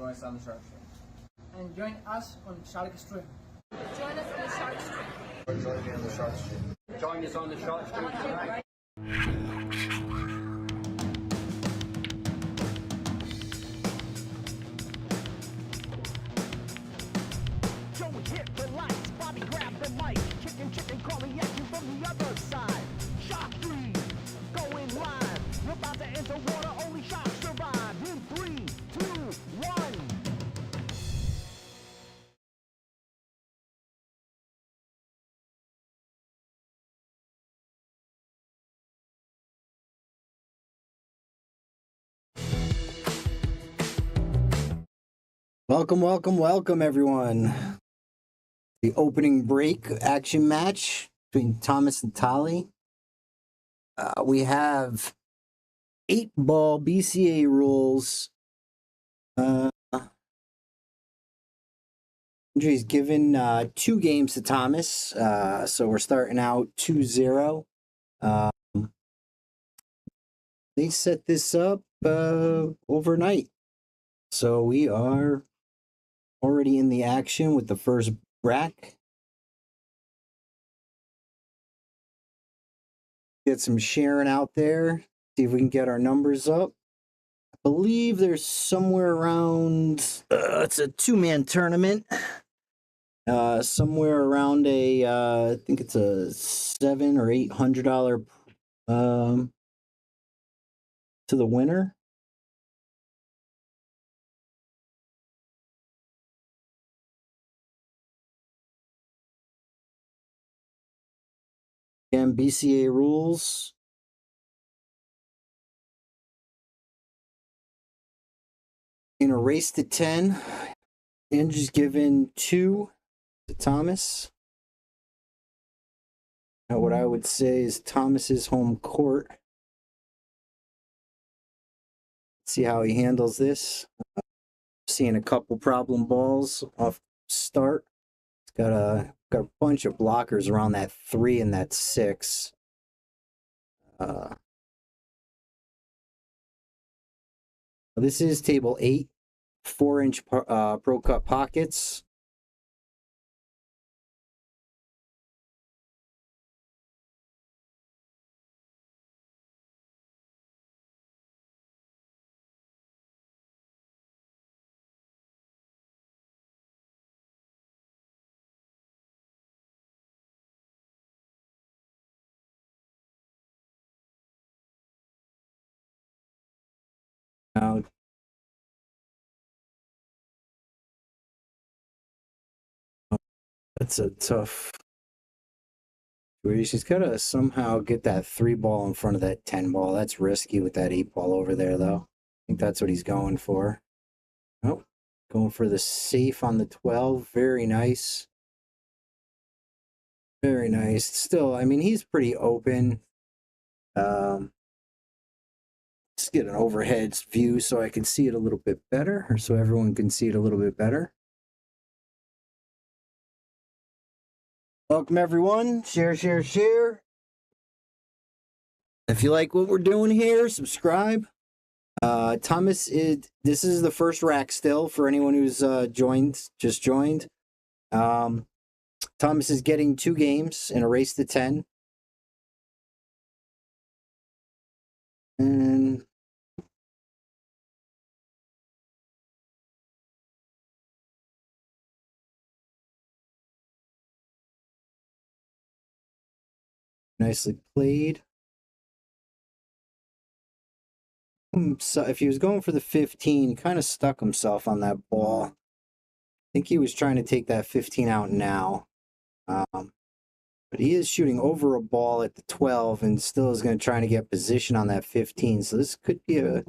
Join us on the Shark Stream. And join us on Shark Stream. Join us on the Shark Stream. Join me on the Shark Stream. Join us on the Shark Stream tonight. Joey hit the lights, Bobby grabbed the mic. Chicken calling at you from the other side. Shark Stream, going live. We're about to enter water, only sharks survive. In 3, 2, 1. Welcome, everyone. The opening break action match between Thomas Natale. We have 8-ball BCA rules. Yendri's given 2 games to Thomas, so we're starting out 2-0. They set this up overnight, so we are already in the action with the first rack. Get some sharing out there. See if we can get our numbers up. I believe there's somewhere around, it's a 2-man tournament. Somewhere around a, I think it's a $700 or $800 to the winner. Again, BCA rules. In a race to 10, Yendri's given 2 to Thomas. Now, what I would say is Thomas's home court. See how he handles this. Seeing a couple problem balls off start. It's got a bunch of blockers around that 3 and that 6. This is table 8, 4-inch Pro Cup pockets. Now, that's a tough situation. She's got to somehow get that 3 ball in front of that 10 ball. That's risky with that 8 ball over there, though. I think that's what he's going for. Oh, going for the safe on the 12. Very nice. Very nice. Still, I mean, he's pretty open. Let's get an overhead view so I can see it a little bit better, or so everyone can see it a little bit better. Welcome, everyone. Share. If you like what we're doing here, subscribe. Thomas, this is the first rack still for anyone who's just joined. Thomas is getting 2 games in a race to 10. And nicely played. So if he was going for the 15, he kind of stuck himself on that ball. I think he was trying to take that 15 out now. But he is shooting over a ball at the 12 and still is going to try to get position on that 15. So this could be a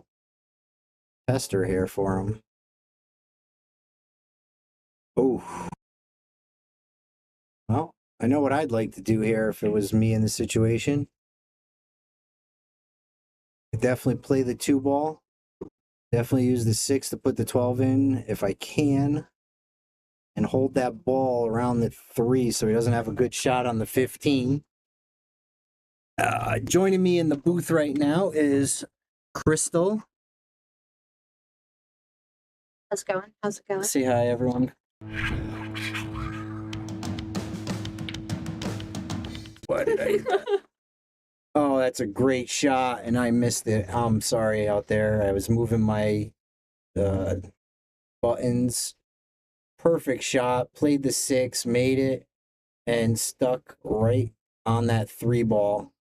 tester here for him. Oh. Well, I know what I'd like to do here if it was me in the situation. I'd definitely play the 2 ball. Definitely use the 6 to put the 12 in if I can. And hold that ball around the 3 so he doesn't have a good shot on the 15. Joining me in the booth right now is Crystal. How's it going? How's it going? Say hi, everyone. Why did I? Oh, that's a great shot, and I missed it. I'm sorry out there. I was moving my buttons. Perfect shot. Played the 6, made it, and stuck right on that 3 ball.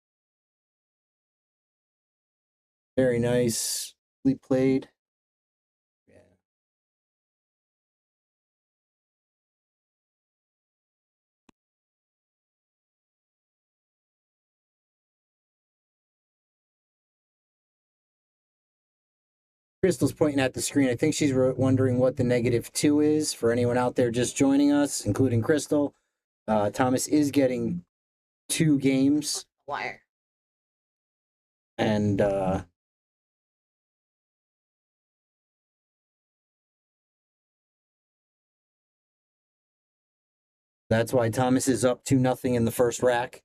Very nicely played. Yeah. Crystal's pointing at the screen. I think she's wondering what the -2 is for anyone out there just joining us, including Crystal. Thomas is getting 2 games. Wire. And that's why Thomas is up 2-0 in the first rack.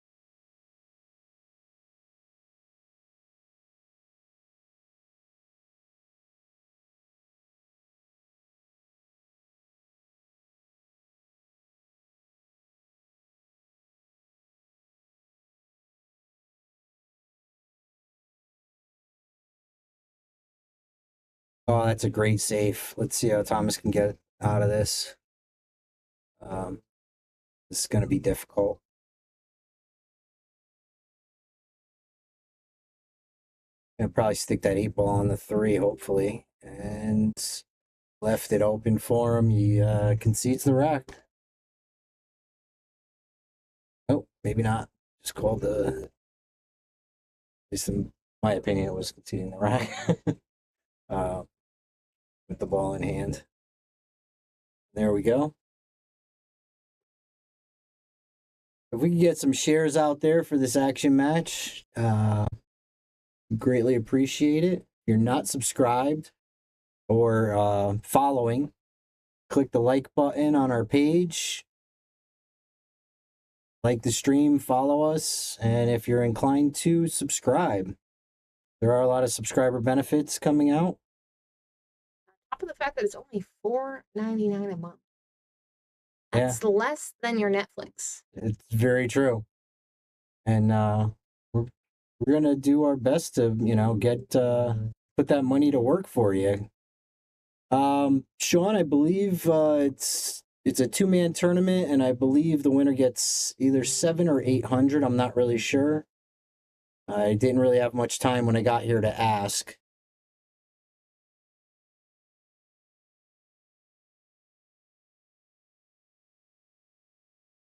Oh, that's a great save. Let's see how Thomas can get out of this. This is going to be difficult. Gonna probably stick that 8 ball on the 3, hopefully, and left it open for him. He concedes the rack. Oh, maybe not. Just called the. At least in my opinion, it was conceding the rack. With the ball in hand. There we go. If we could get some shares out there for this action match, greatly appreciate it. If you're not subscribed or following, click the like button on our page. Like the stream, follow us, and if you're inclined to, subscribe. There are a lot of subscriber benefits coming out. On top of the fact that it's only $4.99 a month. That's less than your Netflix. It's very true. And we're gonna do our best to, get put that money to work for you. Sean, I believe it's a 2-man tournament, and I believe the winner gets either 700 or 800. I'm not really sure. I didn't really have much time when I got here to ask.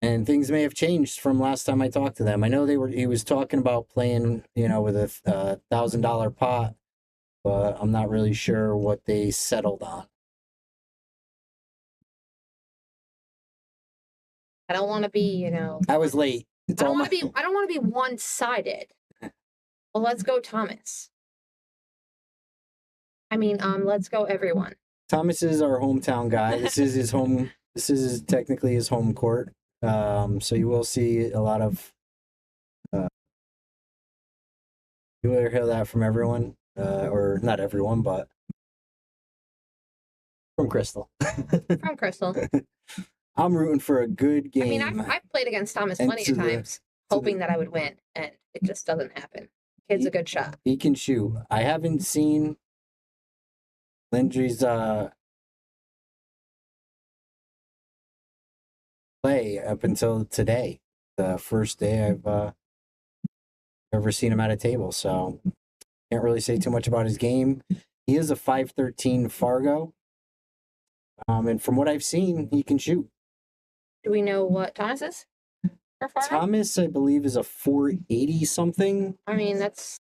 And things may have changed from last time I talked to them. I know he was talking about playing, with a $1,000 pot, but I'm not really sure what they settled on. I don't want to be, I was late. I don't want to be one-sided. Well, let's go Thomas. I mean, let's go everyone. Thomas is our hometown guy. This is his home. This is technically his home court. So you will see a lot of. You will hear that from everyone, or not everyone, but from Crystal. From Crystal. I'm rooting for a good game. I mean, I've played against Thomas plenty of times, hoping that I would win, and it just doesn't happen. Kid's a good shot. He can shoot. I haven't seen Yendri's play up until today, the first day I've ever seen him at a table. So can't really say too much about his game. He is a 5'13" Fargo, and from what I've seen, he can shoot. Do we know what Thomas is? Thomas, I believe, is a 480 something. I mean, that's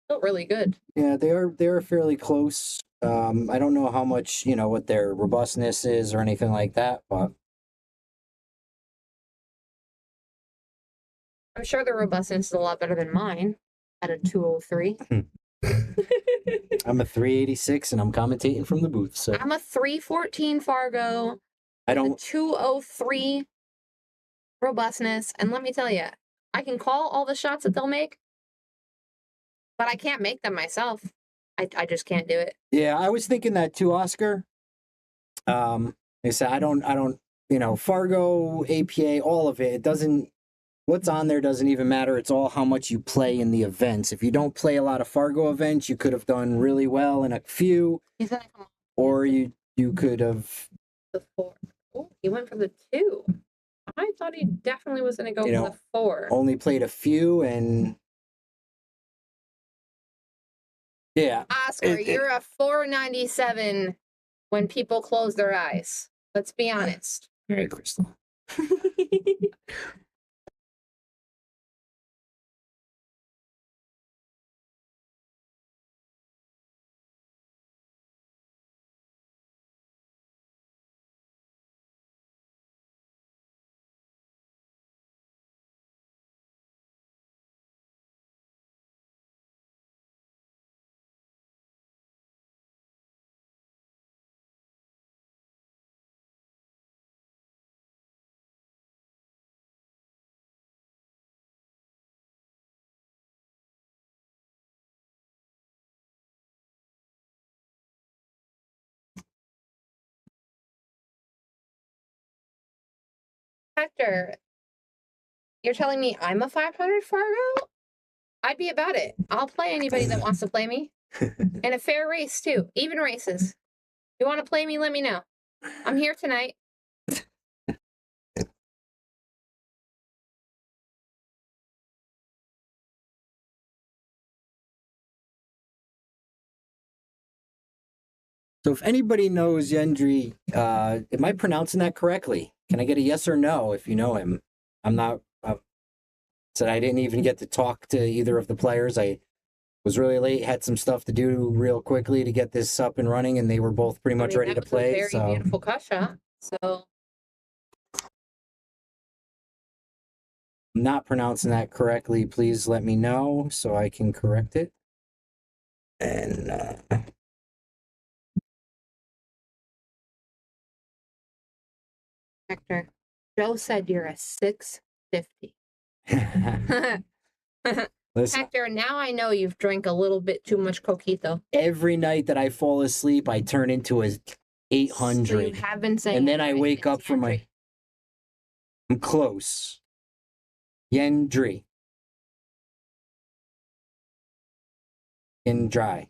still really good. Yeah, they are fairly close. I don't know how much, what their robustness is or anything like that, but I'm sure the robustness is a lot better than mine at a 203. I'm a 386 and I'm commentating from the booth. So I'm a 314 Fargo. I don't 203 robustness, and let me tell you, I can call all the shots that they'll make, but I can't make them myself. I just can't do it. Yeah, I was thinking that too, Oscar. They said I don't, Fargo, APA, all of it. It doesn't. What's on there doesn't even matter. It's all how much you play in the events. If you don't play a lot of Fargo events, you could have done really well in a few, He's gonna come or you could have, the 4. Oh, he went for the 2. I thought he definitely was gonna go You for know, the 4. only played a few, and yeah. Oscar, it- you're a 497 when people close their eyes. Let's be honest. All right, Crystal. Hector, you're telling me I'm a 500 Fargo? I'd be about it. I'll play anybody that wants to play me. And a fair race, too. Even races. You want to play me, let me know. I'm here tonight. So if anybody knows Yendri, am I pronouncing that correctly? Can I get a yes or no if you know him? I'm not. Said I didn't even get to talk to either of the players. I was really late, had some stuff to do real quickly to get this up and running, and they were both pretty much ready to that was play. a very So beautiful cut shot. So I'm not pronouncing that correctly. Please let me know so I can correct it. And Hector, Joe said you're a 650. listen, Hector, now I know you've drank a little bit too much coquito. every night that I fall asleep, I turn into a So 800. you have been saying And it then I right, wake it's up from Yendri. I'm close. Yendri. Dry.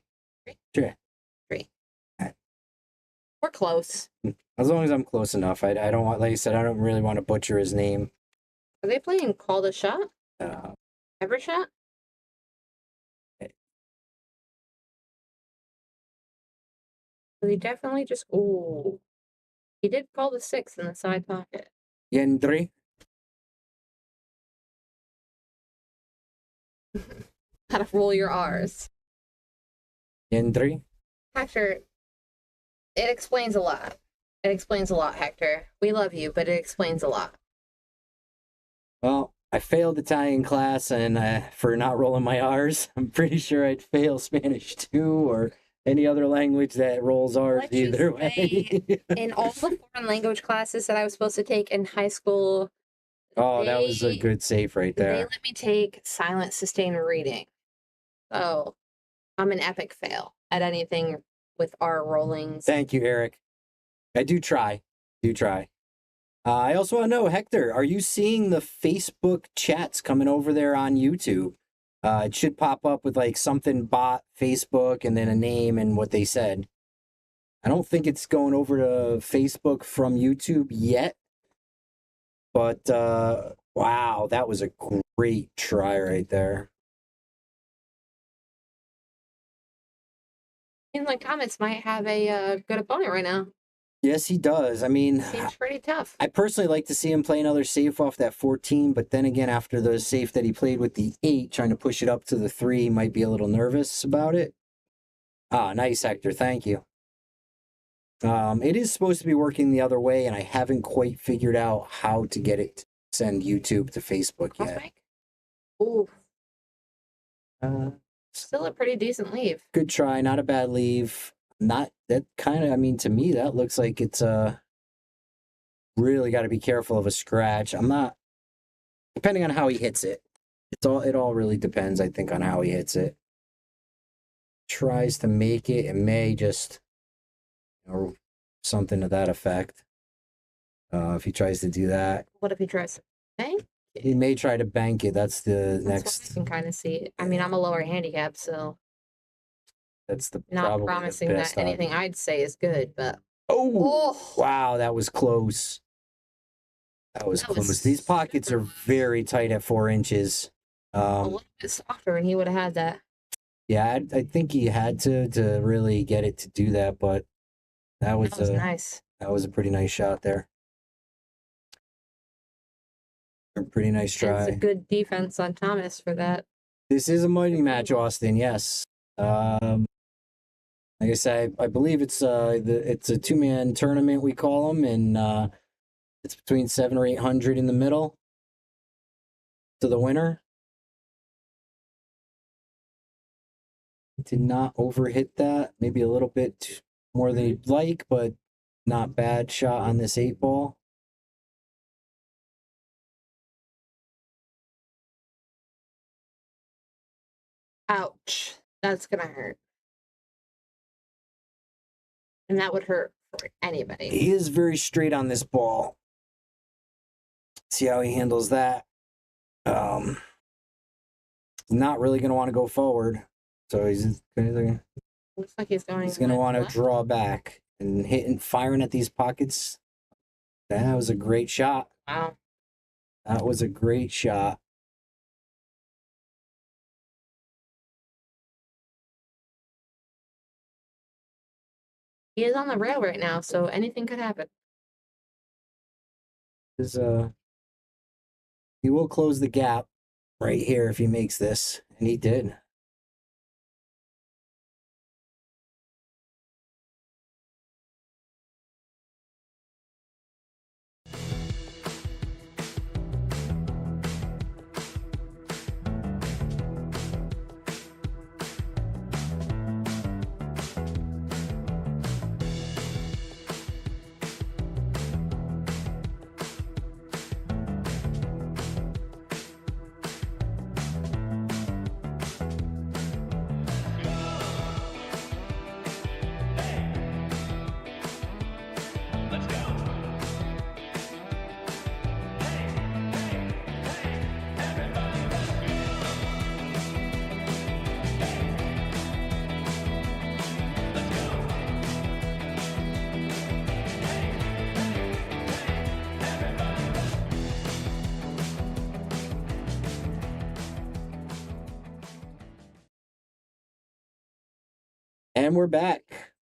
We're close. As long as I'm close enough. I don't want, like I said, I don't really want to butcher his name. Are they playing Call the Shot? Uh, Every shot? So he definitely just. Ooh. He did call the 6 in the side pocket. Yendri. How to roll your R's. Yendri. Hector, it explains a lot. It explains a lot, Hector. We love you, but it explains a lot. Well, I failed Italian class and for not rolling my R's. I'm pretty sure I'd fail Spanish too, or any other language that rolls R's Let's just either way. In all the foreign language classes that I was supposed to take in high school, Oh, that was a they- good save right they there. let me take silent sustained reading. So I'm an epic fail at anything with R rollings. Thank you, Eric. I do try. I also want to know, Hector, are you seeing the Facebook chats coming over there on YouTube? It should pop up with like something bot Facebook and then a name and what they said. I don't think it's going over to Facebook from YouTube yet. But wow, that was a great try right there. In the comments might have a good opponent right now. Yes, he does. I mean, Seems pretty tough. I personally like to see him play another safe off that 14, but then again, after the safe that he played with the 8, trying to push it up to the 3, he might be a little nervous about it. Ah, nice, Hector. Thank you. It is supposed to be working the other way, and I haven't quite figured out how to get it to send YouTube to Facebook yet. Cosmic? Ooh, still a pretty decent leave. Good try, not a bad leave. Not that kind of, I mean, to me, that looks like it's really got to be careful of a scratch. I'm not, depending on how he hits it. It all really depends, I think, on how he hits it. Tries to make it and may just something to that effect. If he tries to do that, What if he tries to bank? he may try to bank it. That's the That's next. what I can kind of see. I mean, I'm a lower handicap, so That's the not probably promising the that best anything option. I'd say is good, but Oh, oh, wow, that was close. That was That close. was These pockets super are very tight at 4 inches. a little bit softer, and he would have had that. Yeah, I think he had to really get it to do that, but that was That was nice. that was a pretty nice shot there. A pretty nice And it's a try. good defense on Thomas for that. This is a money match, Austin. Yes. Like I said, I believe it's a 2-man tournament, we call them, and it's between 700 or 800 in the middle to the winner. Did not overhit that. Maybe a little bit more than you'd like, but not bad shot on this 8-ball. Ouch. That's gonna hurt. And that would hurt for anybody. He is very straight on this ball. See how he handles that. Not really going to want to go forward. So he's going Looks like he's going. to want to left. draw back and firing at these pockets. That was a great shot. Wow. That was a great shot. He is on the rail right now, so anything could happen. He will close the gap right here if he makes this, and he did. And we're back.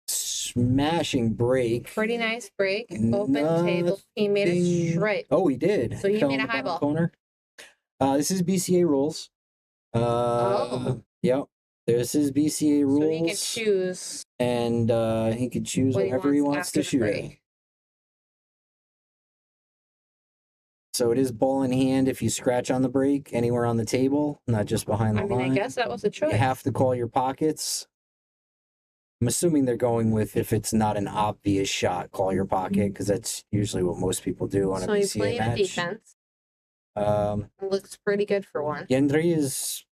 Smashing break. Pretty nice break. Open table. He made a straight. Oh, he did. So he Fell made in a the high bottom ball. corner. This is BCA rules. Yep. This is BCA rules. So he can choose. And he could choose what whatever he wants after to the shoot break. at. So it is ball in hand if you scratch on the break anywhere on the table, not just behind the line. I guess that was a choice. You have to call your pockets. I'm assuming they're going with if it's not an obvious shot, call your pocket, because that's usually what most people do on a So he BCA played match. defense. Um, Looks pretty good for one. Yendri is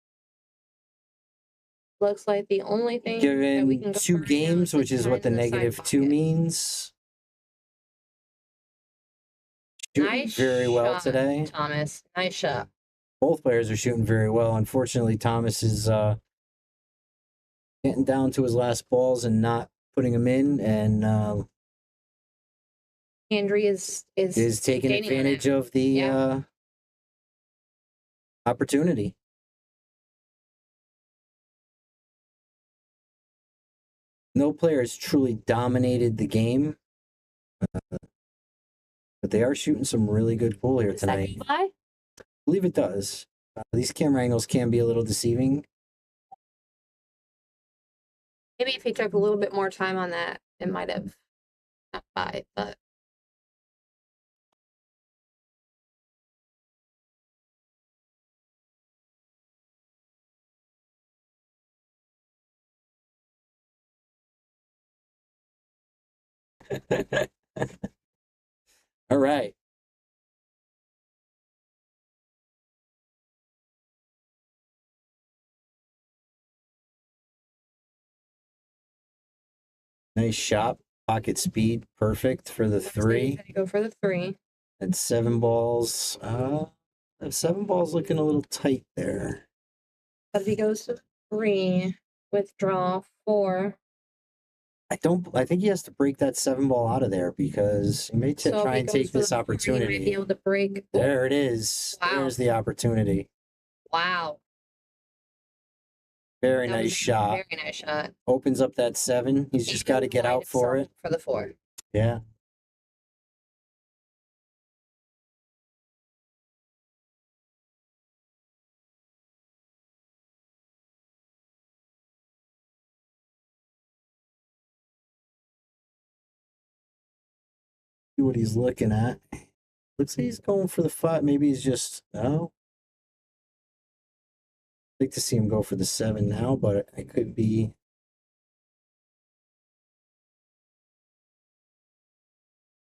Looks like the only thing that we can given go 2 for right now games, which just is what the behind side -2 pocket. means. Shooting Nice very well shot, today. Thomas. Nice shot. Both players are shooting very well. Unfortunately, Thomas is getting down to his last balls and not putting them in, and Yendri is taking gaining on advantage it. of the opportunity. No player has truly dominated the game, but they are shooting some really good pool here Does tonight. that fly? I believe it does. These camera angles can be a little deceiving. Maybe if he took a little bit more time on that, it might have not by, but All right. Nice shot. Pocket speed. Perfect for the So he's 3. gonna go for the 3. And 7 balls. That 7 balls looking a little tight there. But if he goes to 3, withdraw 4. I think he has to break that 7 ball out of there because he may So try if he and goes take for this the 4, he might be opportunity. able to break. Oh, There it is. Wow. There's the opportunity. wow. Very That nice was a shot. Very nice shot. Opens up that 7. He's just got to get out for it. For the 4. Yeah. See what he's looking at. Looks like he's going for the 5. Maybe he's just no. I'd like to see him go for the 7 now, but it could be.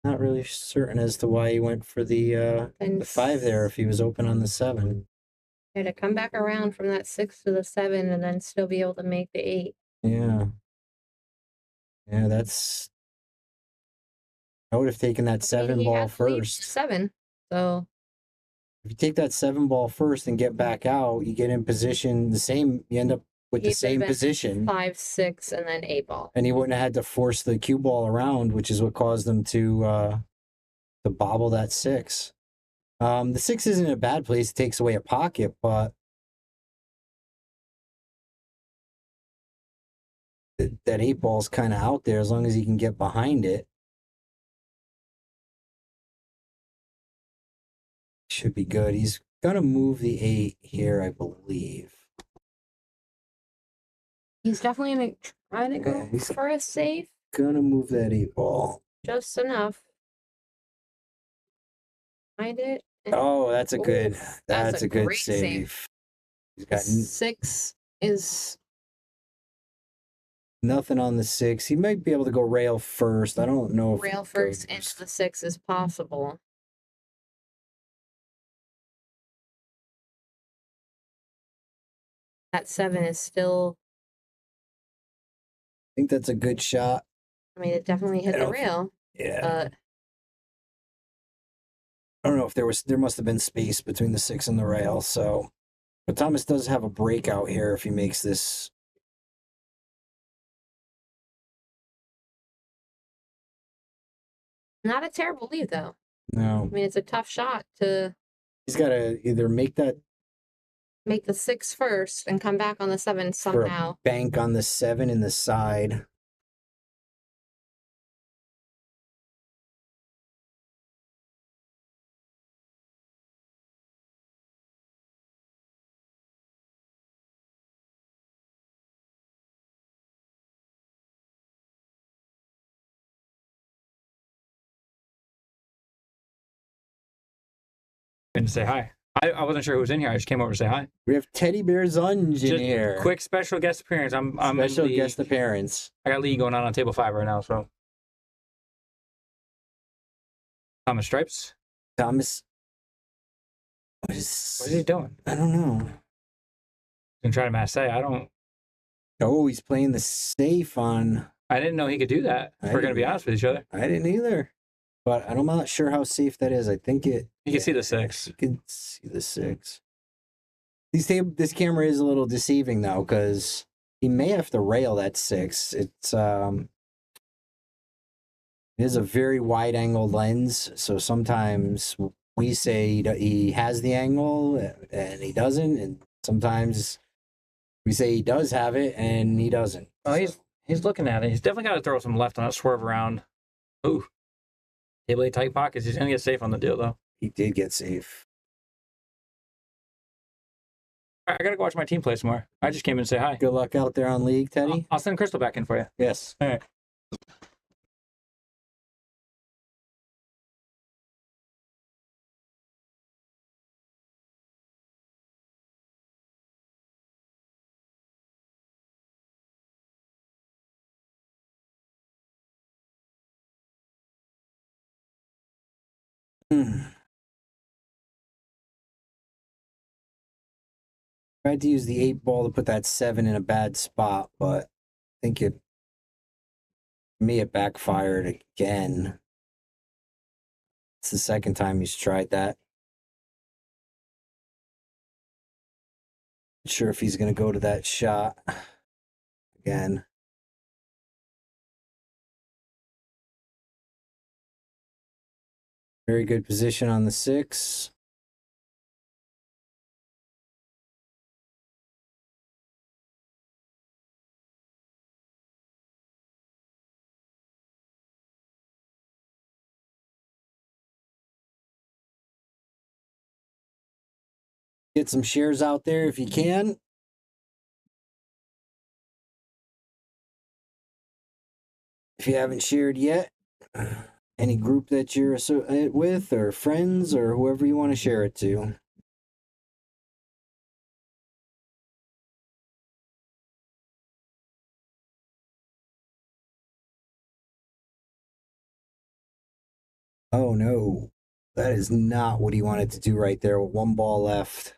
Not really certain as to why he went for the 5 there if he was open on the 7. Yeah, to come back around from that 6 to the 7 and then still be able to make the 8. Yeah. Yeah, that's. I would have taken that 7 ball first. 7. So If you take that 7 ball first and get back out, you get in position the same. You end up with the same position. 5, 6, and then 8 ball. And he wouldn't have had to force the cue ball around, which is what caused them to bobble that 6. The 6 isn't a bad place. It takes away a pocket, but that 8 ball's kind of out there as long as he can get behind it. Should be good. He's gonna move the 8 here, I believe. He's definitely going to try to go Yeah, he's- for a safe. Gonna move that 8 ball. Just enough. Find it. and- Oh, that's a good. Oof, That's a good great save. He's got 6 is nothing on the 6. He might be able to go rail first. I don't know if rail it first goes- into the 6 is possible. That 7 is still, I think that's a good shot. I mean, it definitely hit I the don't- rail. Yeah. I don't know if there must have been space between the 6 and the rail. So, but Thomas does have a breakout here if he makes this. Not a terrible lead, though. No, I mean, it's a tough shot to he's got to either make that make the 6 first and come back on the 7 or somehow. bank on the 7 in the side. And say hi. I wasn't sure who was in here. I just came over to say hi. We have Teddy Bear Zunge in Just here. quick special guest appearance. I'm Special in the, guest appearance. I got league going on table 5 right now. So Thomas Stripes. Thomas. What is he doing? I don't know. I'm trying to say I don't. Oh, he's playing the safe on. I didn't know he could do that. If we're gonna be honest with each other. I didn't either. But I'm not sure how safe that is. I think it. You can see the 6. You can see the 6. This camera is a little deceiving though, because he may have to rail that 6. It is a very wide angle lens, so sometimes we say he has the angle and he doesn't, and sometimes we say he does have it and he doesn't. Oh, he's looking at it. He's definitely got to throw some left on it, swerve around. Ooh. Table 8 tight pockets. He's gonna get safe on the deal though. He did get safe. All right, I gotta go watch my team play some more. I just came in to say hi. Good luck out there on League, Teddy. I'll send Crystal back in for you. Yes. All right. Tried to use the 8 ball to put that 7 in a bad spot, but I think it Me, it backfired again. It's the second time he's tried that. Not sure if he's going to go to that shot again. Very good position on the 6. Get some shares out there if you can. If you haven't shared yet, any group that you're with or friends or whoever you want to share it to. Oh no, that is not what he wanted to do right there with one ball left.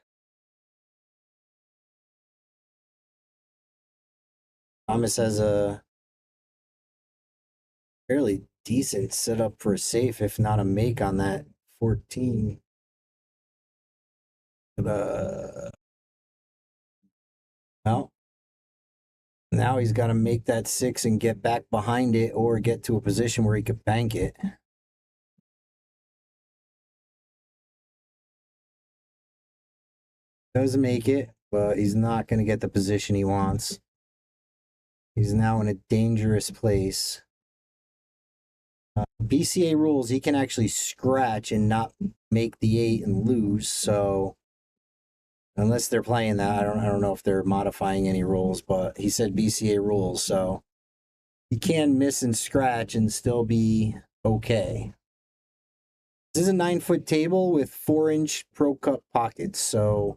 Thomas has a fairly decent setup for a safe, if not a make on that 14. Well, now he's got to make that 6 and get back behind it or get to a position where he could bank it. Does make it, but he's not going to get the position he wants. He's now in a dangerous place. BCA rules, he can actually scratch and not make the 8 and lose. So unless they're playing that, I don't know if they're modifying any rules, but he said BCA rules, so he can miss and scratch and still be okay. This is a 9-foot table with 4-inch Pro Cup pockets, so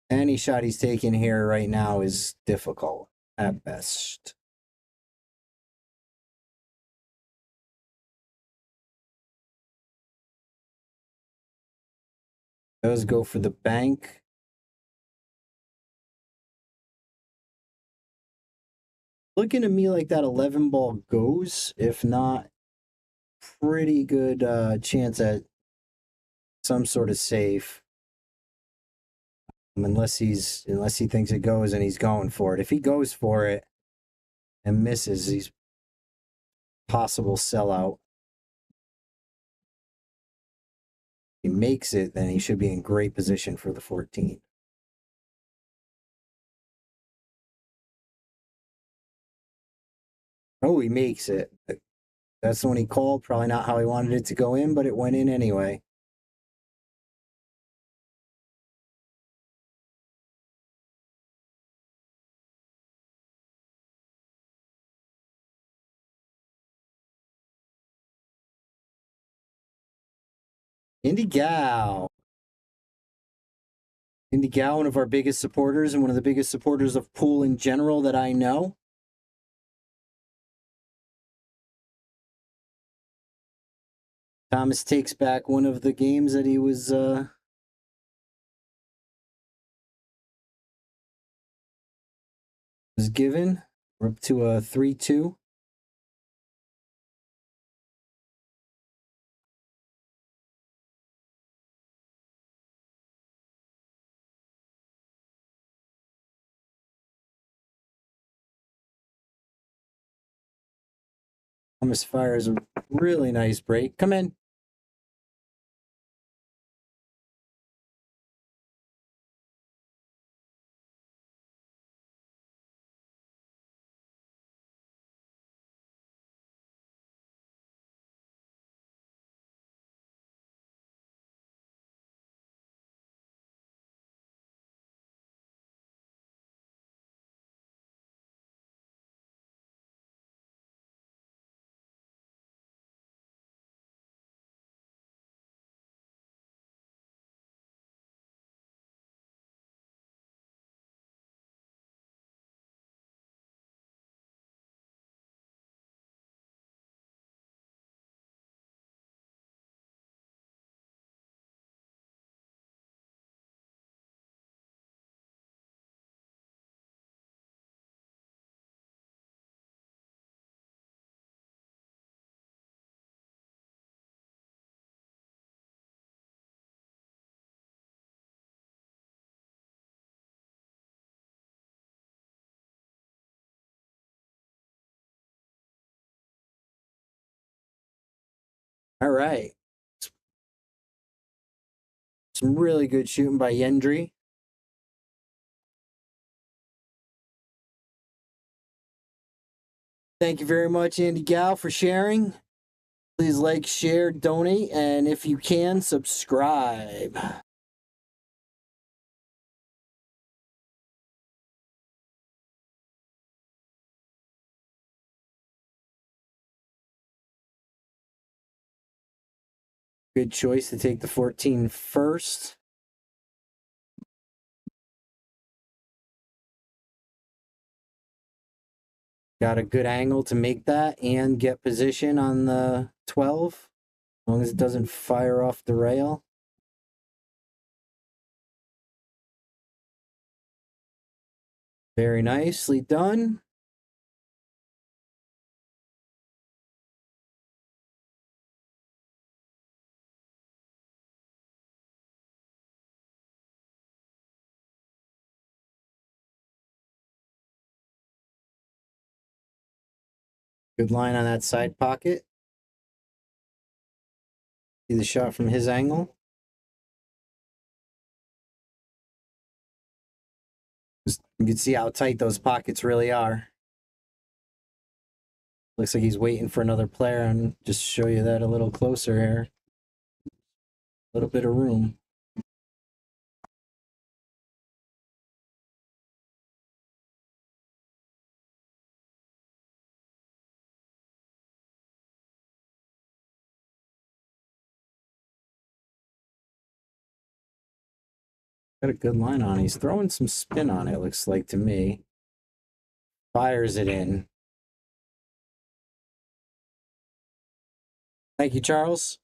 any shot he's taking here right now is difficult at best. Does go for the bank. Looking to me like that 11 ball goes, if not, pretty good chance at some sort of safe. Unless he thinks it goes and he's going for it. If he goes for it and misses, he's possible sellout. If he makes it, then he should be in great position for the 14. Oh, he makes it. That's the one he called. Probably not how he wanted it to go in, but it went in anyway. Indy Gal, one of our biggest supporters and one of the biggest supporters of pool in general that I know. Thomas takes back one of the games that he was given. We're up to a 3-2. Thomas fires a really nice break. Come in. All right. Some really good shooting by Yendri. Thank you very much, Andy Gal, for sharing. Please like, share, donate, and if you can, subscribe. Good choice to take the 14 first. Got a good angle to make that and get position on the 12, as long as it doesn't fire off the rail. Very nicely done. Good line on that side pocket. See the shot from his angle. You can see how tight those pockets really are. Looks like he's waiting for another player, and just show you that a little closer here. A little bit of room. Got a good line on. He's throwing some spin on it, looks like to me. Fires it in. Thank you, Charles.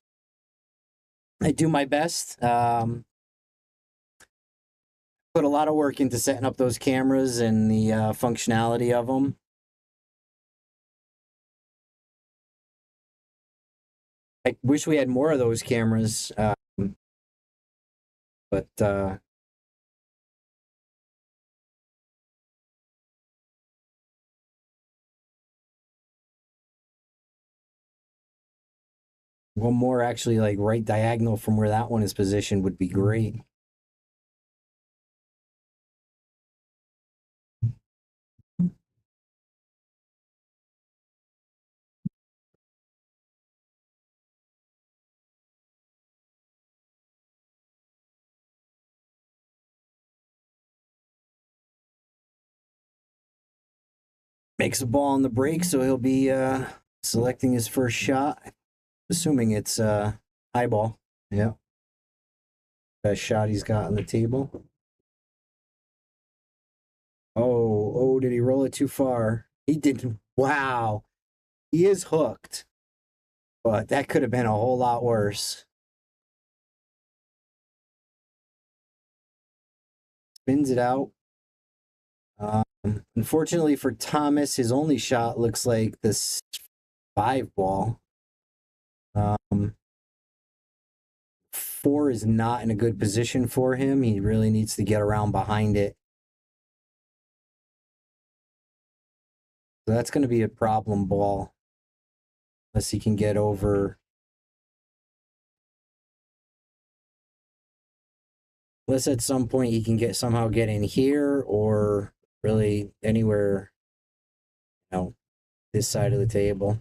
I do my best. Put a lot of work into setting up those cameras and the functionality of them. I wish we had more of those cameras, but one more actually, like right diagonal from where that one is positioned, would be great. Makes a ball on the break, so he'll be selecting his first shot. Assuming it's high ball. Yeah. Best shot he's got on the table. Oh, did he roll it too far? He didn't. Wow. He is hooked. But that could have been a whole lot worse. Spins it out. Unfortunately for Thomas, his only shot looks like this 5 ball. 4 is not in a good position for him. He really needs to get around behind it. So that's going to be a problem ball. Unless he can get over. Unless at some point he can somehow get in here, or really anywhere, this side of the table.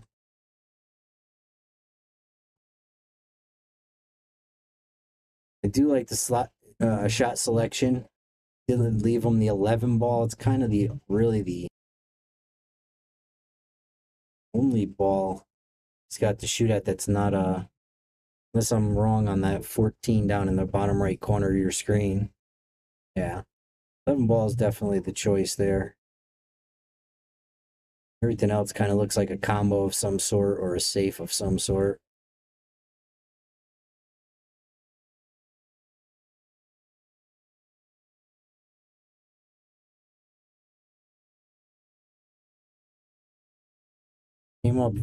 I do like the shot selection. Didn't leave him the 11 ball. It's kind of really the only ball he's got to shoot at that's not unless I'm wrong on that 14 down in the bottom right corner of your screen. Yeah. 11 ball is definitely the choice there. Everything else kind of looks like a combo of some sort or a safe of some sort. Came up a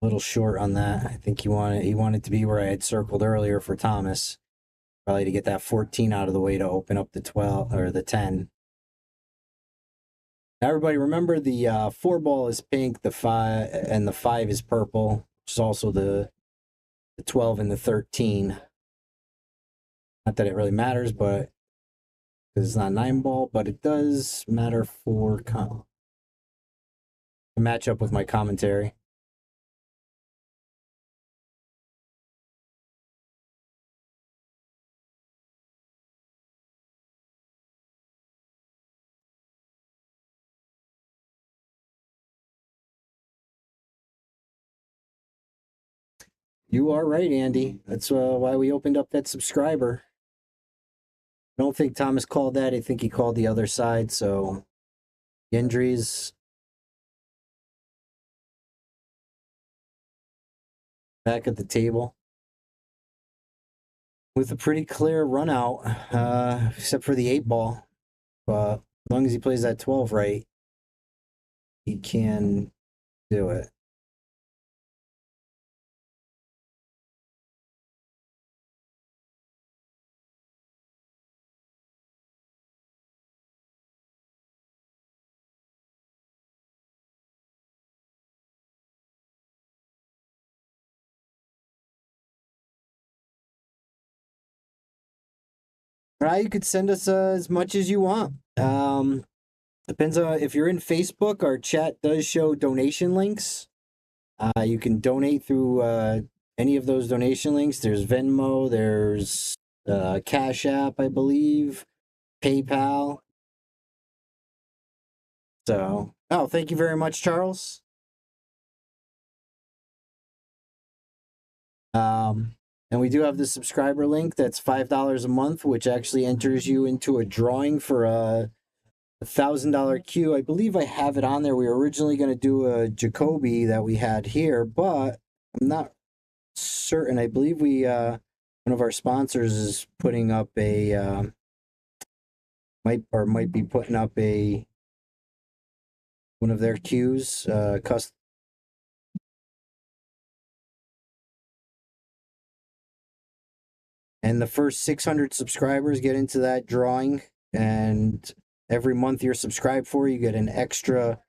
little short on that. I think he wanted to be where I had circled earlier for Thomas. Probably to get that 14 out of the way to open up the 12 or the 10. Now everybody remember the 4 ball is pink, the 5 is purple. which is also the 12 and the 13. Not that it really matters, but because it's not 9-ball, but it does matter for match up with my commentary. You are right, Andy. That's why we opened up that subscriber. I don't think Thomas called that. I think he called the other side. So Yendri's back at the table with a pretty clear run out, except for the 8-ball. But as long as he plays that 12 right, he can do it. You could send us as much as you want. Depends on if you're in Facebook. Our chat does show donation links. You can donate through any of those donation links. There's Venmo, there's Cash App, I believe, PayPal. So, thank you very much, Charles. And we do have the subscriber link. That's $5 a month, which actually enters you into a drawing for a $1,000 queue. I believe I have it on there. We were originally going to do a Jacoby that we had here, but I'm not certain. I believe one of our sponsors is putting up a might be putting up one of their queues, and the first 600 subscribers get into that drawing, and every month you're subscribed for, you get an extra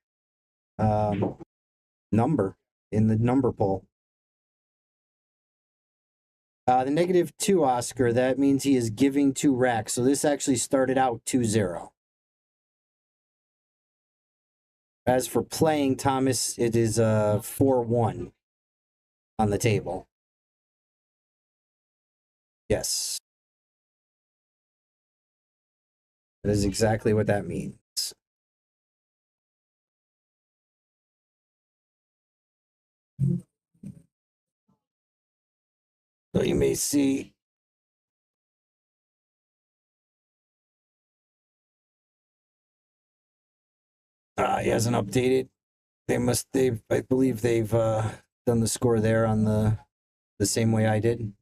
number in the number poll. The -2 Oscar, that means he is giving 2 racks. So this actually started out 2-0. As for playing, Thomas, it is 4-1 on the table. Yes. That is exactly what that means. So you may see he hasn't updated. I believe they've done the score there on the same way I did.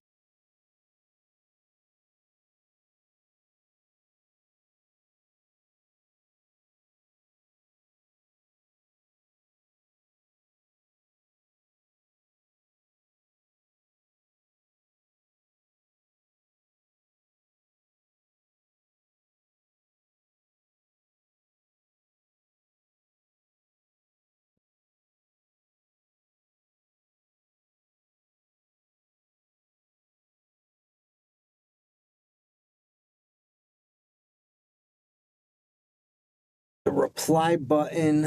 The reply button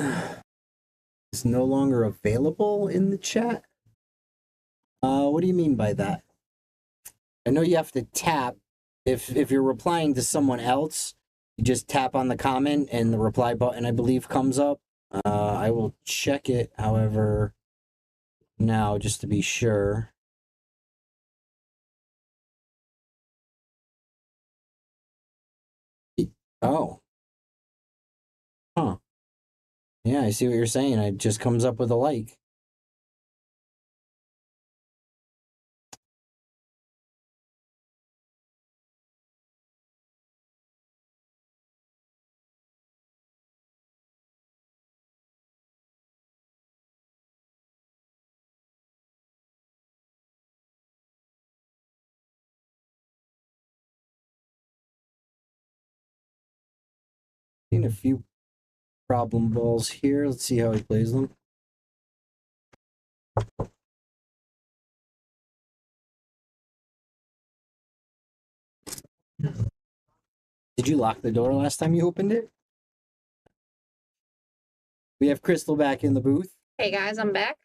is no longer available in the chat. What do you mean by that? I know you have to tap. If you're replying to someone else, you just tap on the comment and the reply button, I believe, comes up. I will check it, however, now just to be sure. Oh. Huh. Yeah, I see what you're saying. It just comes up with a like. Seen a few problem balls here. Let's see how he plays them. Did you lock the door last time you opened it? We have Crystal back in the booth. Hey guys, I'm back.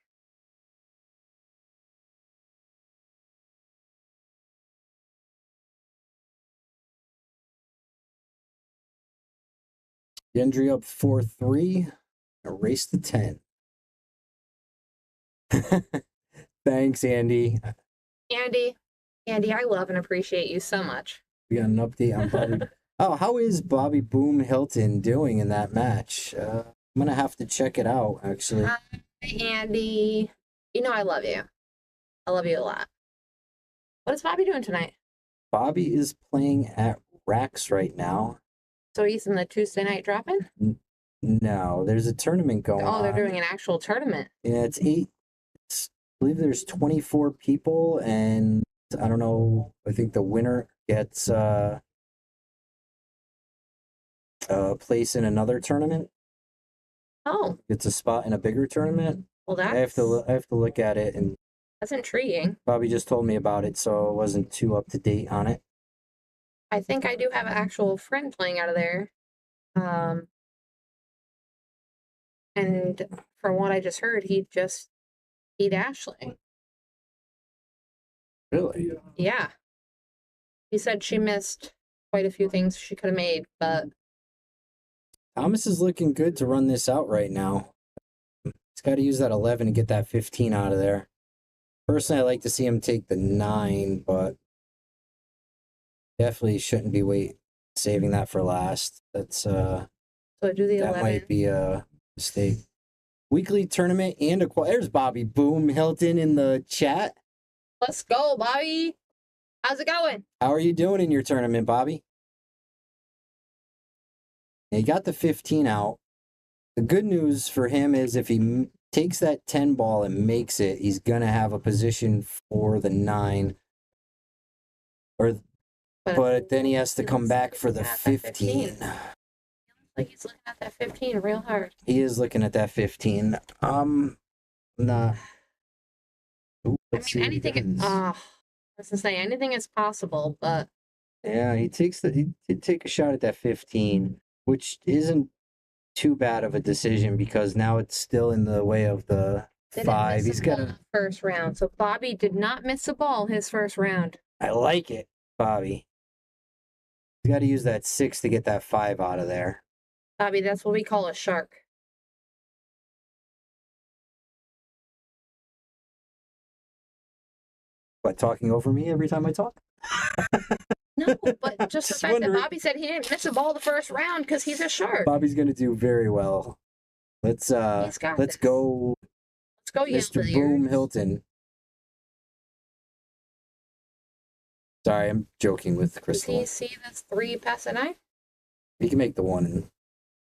Yendri up 4-3. Erase the 10. Thanks, Andy. Andy, I love and appreciate you so much. We got an update on Bobby. Oh, how is Bobby Boom Hilton doing in that match? I'm gonna have to check it out, actually. Hi, Andy. You know I love you. I love you a lot. What is Bobby doing tonight? Bobby is playing at Rax right now. So he's in the Tuesday night drop-in? No, there's a tournament going on. Oh, they're doing an actual tournament. Yeah, it's 8. I believe there's 24 people, and I don't know. I think the winner gets a place in another tournament. Oh, It's a spot in a bigger tournament. well, I have to look at it, and that's intriguing. Bobby just told me about it, so I wasn't too up to date on it. I think I do have an actual friend playing out of there. And from what I just heard, he just beat Ashley. Really? Yeah. He said she missed quite a few things she could have made, but Thomas is looking good to run this out right now. He's got to use that 11 to get that 15 out of there. Personally, I like to see him take the 9, but definitely shouldn't be saving that for last. That's so do the that 11. might be a mistake. Weekly tournament and there's Bobby Boom Hilton in the chat. Let's go, Bobby. How's it going? How are you doing in your tournament, Bobby? He got the 15 out. The good news for him is if he takes that 10 ball and makes it, he's going to have a position for the 9. But then he has to come back for the 15. Like he's looking at that 15 real hard. He is looking at that 15. Nah. Ooh, I mean, anything. I was gonna say anything is possible, but yeah, he did take a shot at that 15, which isn't too bad of a decision because now it's still in the way of the 5. He's got a first round. So Bobby did not miss a ball his first round. I like it, Bobby. He's got to use that 6 to get that 5 out of there. Bobby, that's what we call a shark. What, talking over me every time I talk? No, but just the fact that Bobby said he didn't miss a ball the first round because he's a shark. Bobby's gonna do very well. Let's go. Let's go, Mr. Boom Hilton. Sorry, I'm joking with Crystal. Do you see that's 3 past a 9? He can make the 1. And,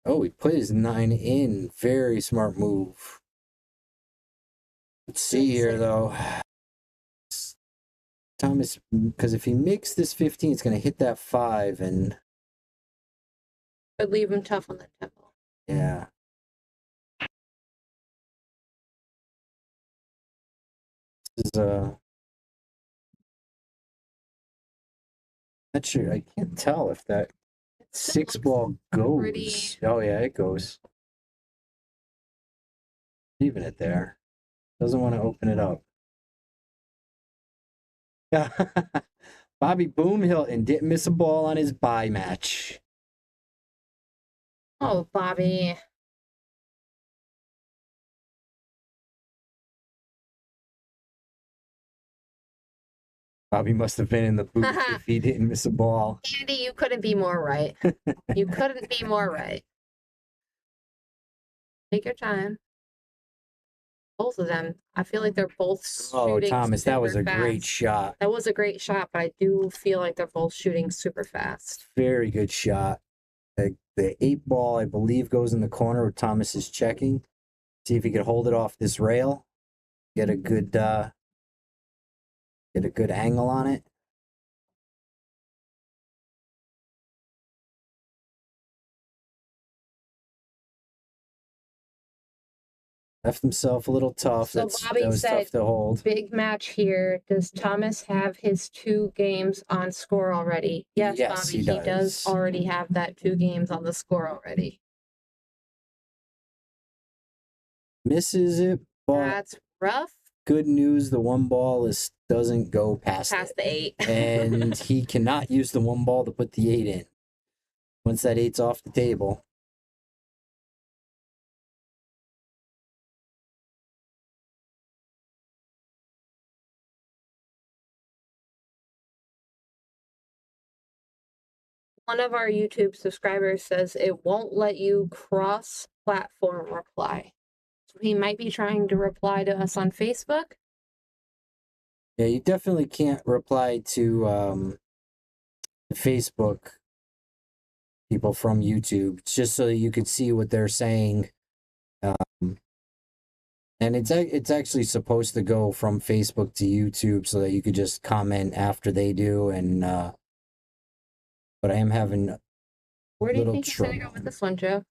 oh, he put his 9 in. Very smart move. Let's see here, though. Thomas, because if he makes this 15, it's going to hit that 5, and Could leave him tough on the tempo. yeah. This is not sure. I can't tell if that 6 ball goes. pretty- Oh yeah, it goes. Leaving it there. Doesn't want to open it up. Bobby Boom Hilton didn't miss a ball on his bye match. Oh, Bobby. Bobby must have been in the booth if he didn't miss a ball. Andy, you couldn't be more right. You couldn't be more right. Take your time. Both of them. I feel like they're both shooting. Oh, Thomas, that was a super great fast. shot. That was a great shot, but I do feel like they're both shooting super fast. Very good shot. The 8 ball, I believe, goes in the corner where Thomas is checking. See if he could hold it off this rail. Get a good angle on it. Left himself a little tough. So That Bobby was said, tough to hold. big match here. Does Thomas have his 2 games on score already? Yes, Yes, Bobby, he he does does. already have that 2 games on the score already. Misses it, but That's rough. good news, the one ball doesn't go past Past it. the 8. And he cannot use the one ball to put the 8 in. Once that 8's off the table. One of our YouTube subscribers says it won't let you cross-platform reply. So he might be trying to reply to us on Facebook. Yeah, you definitely can't reply to Facebook people from YouTube. It's just so that you could see what they're saying. And it's actually supposed to go from Facebook to YouTube so that you could just comment after they do. And but I am having Where do you little think he's going to go trouble. with this one, Joe?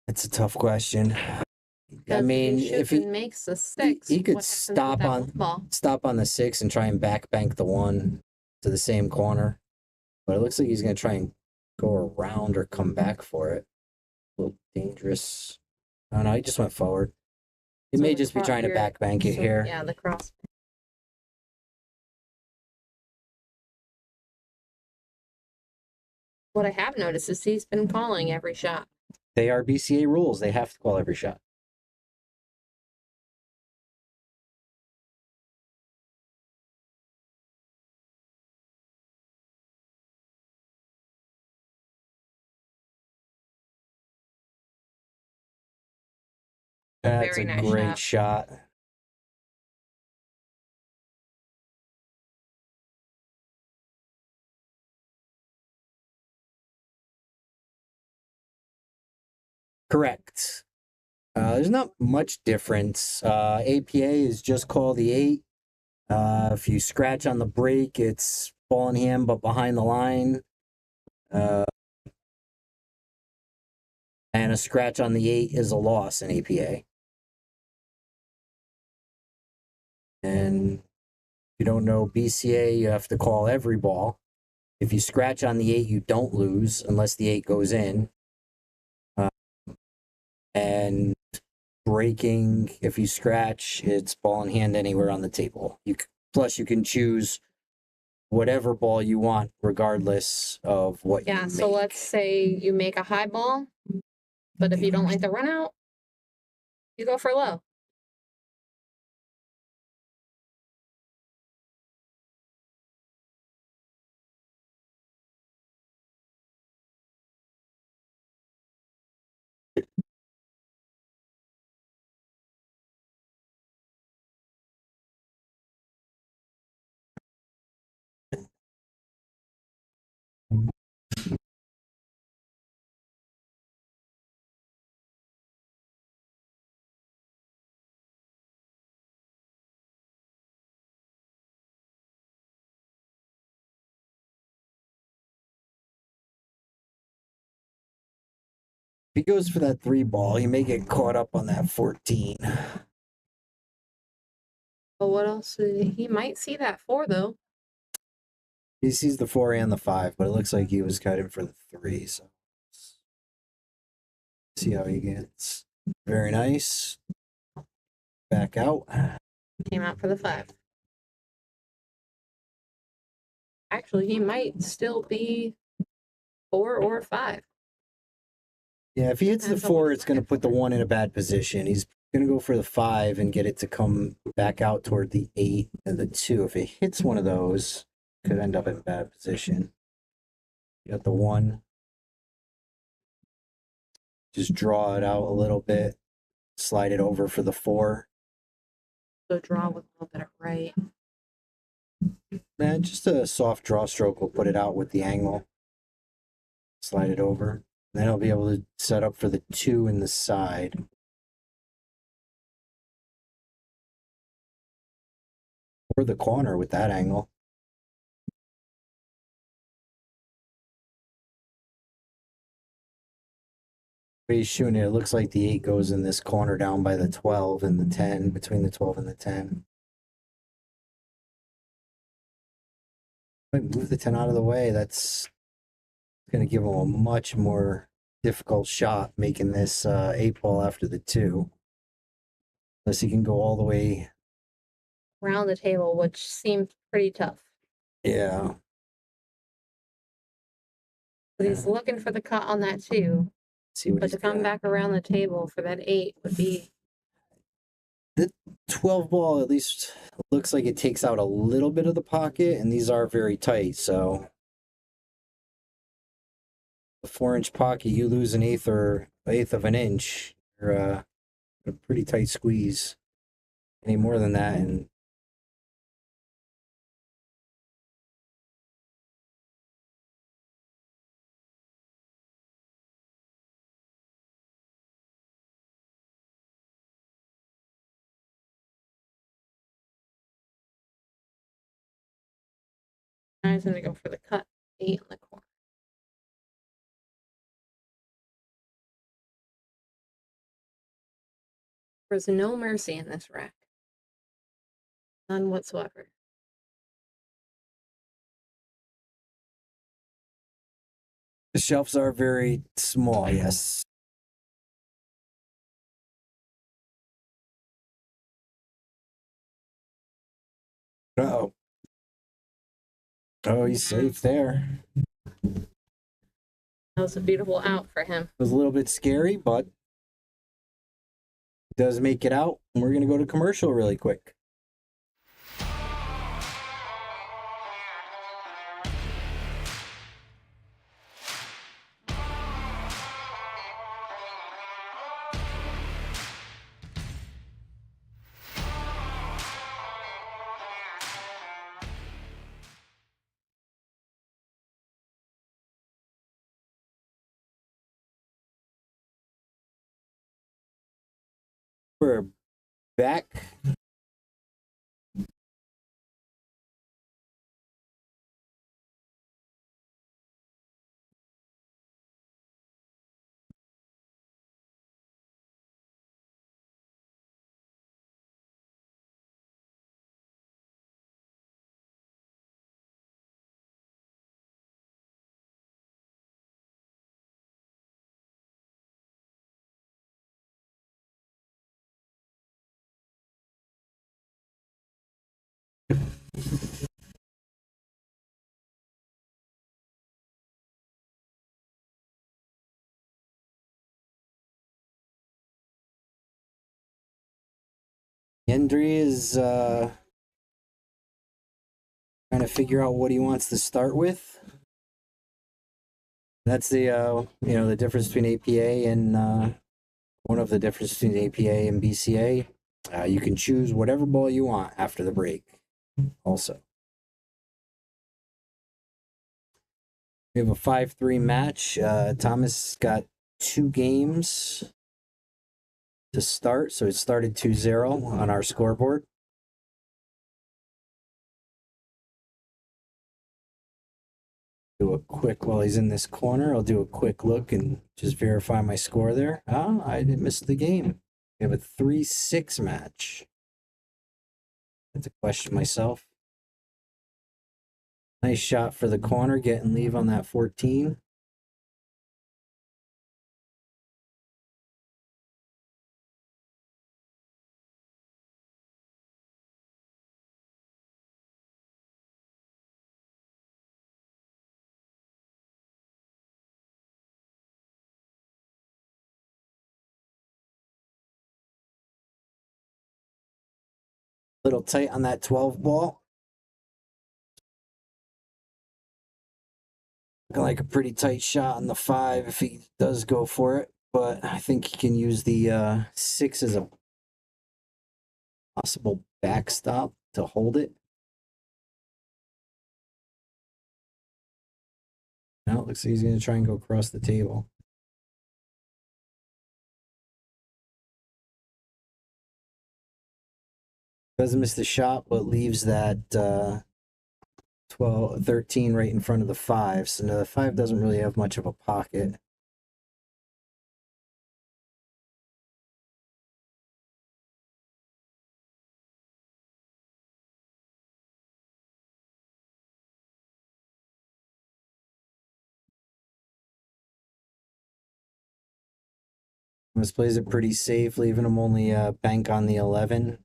It's a tough question. I Because mean, if he if shoots he and makes the 6, he could what happens with stop that on one ball? stop on the 6 and try and back bank the 1 to the same corner. But it looks like he's going to try and go around or come back for it. A little dangerous. I don't know. He just went forward. He So may the just be trying to here- back bank it so, here. Yeah, the cross. What I have noticed is he's been calling every shot. They are BCA rules. They have to call every shot. That's Very a nice great shot. Correct. There's not much difference. APA is just call the 8. If you scratch on the break, it's ball in hand, but behind the line. And a scratch on the 8 is a loss in APA. And if you don't know BCA, you have to call every ball. If you scratch on the 8, you don't lose unless the 8 goes in. And breaking, if you scratch, it's ball in hand anywhere on the table. Plus, you can choose whatever ball you want, regardless of what you Yeah, make. so let's say you make a high ball, but if you don't like the run out, you go for low. If he goes for that 3 ball, he may get caught up on that 14. But what else? He might see that 4, though. He sees the 4 and the 5, but it looks like he was cutting for the 3. So see how he gets. Very nice. Back out. Came out for the 5. Actually, he might still be 4 or 5. Yeah, if he hits the Depends on 4, which it's going to side. put the 1 in a bad position. He's going to go for the 5 and get it to come back out toward the 8 and the 2. If it hits one of those, could end up in bad position. You got the 1. Just draw it out a little bit. Slide it over for the 4. So draw with a little bit of right. Man, just a soft draw stroke will put it out with the angle. Slide it over. Then he'll be able to set up for the 2 in the side. Or the corner with that angle. But he's shooting it. It looks like the 8 goes in this corner down by the 12 and the 10, between the 12 and the 10. Might move the 10 out of the way. That's going to give him a much more difficult shot making this 8 ball after the 2. Unless he can go all the way. Around the table, which seemed pretty tough. Yeah. But he's looking for the cut on that too. See what But he's to come got. back around the table for that 8 would be 12 ball at least looks like it takes out a little bit of the pocket, and these are very tight, so the 4-inch pocket, you lose an eighth of an inch, you're a pretty tight squeeze. Any more than that, and I was gonna go for the cut 8 on the corner. There's no mercy in this rack. None whatsoever. the shelves are very small, yes. Uh-oh. Oh, he's safe there. That was a beautiful out for him. It was a little bit scary, but he does make it out. And we're going to go to commercial really quick. We're back. Yendri is trying to figure out what he wants to start with. That's the the difference between APA and one of the differences between APA and BCA. You can choose whatever ball you want after the break. Also, we have a 5-3 match. Thomas got 2 games to start, so it started 2-0 on our scoreboard. Do a quick, while he's in this corner, I'll do a quick look and just verify my score there. Oh, I didn't miss the game. We have a 3-6 match. I have to question myself. Nice shot for the corner, get and leave on that 14. Little tight on that 12 ball. Looking like a pretty tight shot on the 5 if he does go for it, but I think he can use the 6 as a possible backstop to hold it. Now it looks like he's going to try and go across the table. Doesn't miss the shot, but leaves that 13 right in front of the 5. So now the 5 doesn't really have much of a pocket. Thomas plays it pretty safe, leaving him only bank on the 11.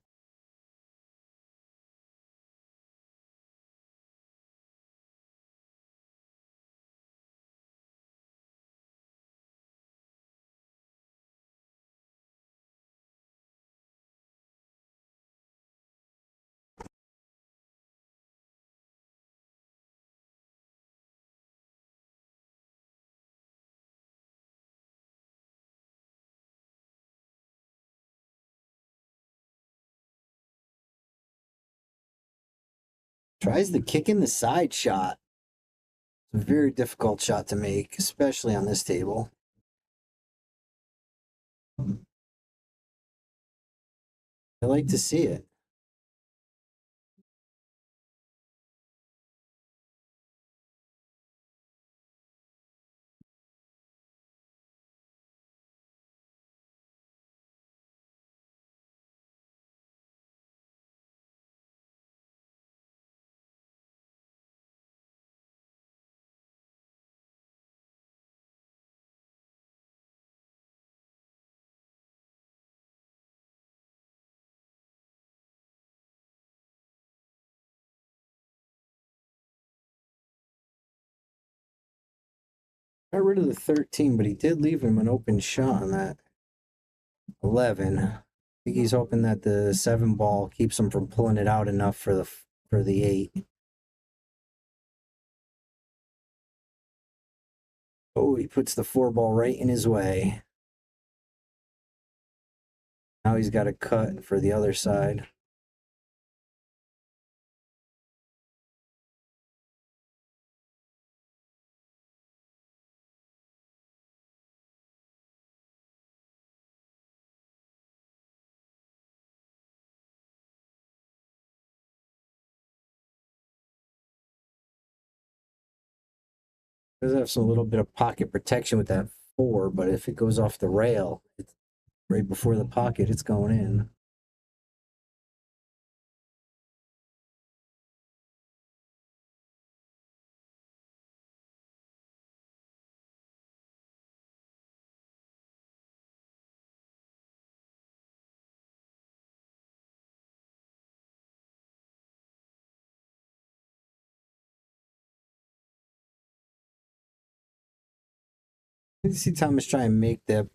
Tries the kick in the side shot. It's a very difficult shot to make, especially on this table. I like to see it. Got rid of the 13, but he did leave him an open shot on that 11. I think he's hoping that the 7 ball keeps him from pulling it out enough for the 8. Oh, he puts the 4 ball right in his way. Now he's got a cut for the other side. Does have some little bit of pocket protection with that 4, but if it goes off the rail, it's right before the pocket, it's going in. I see Thomas try and make that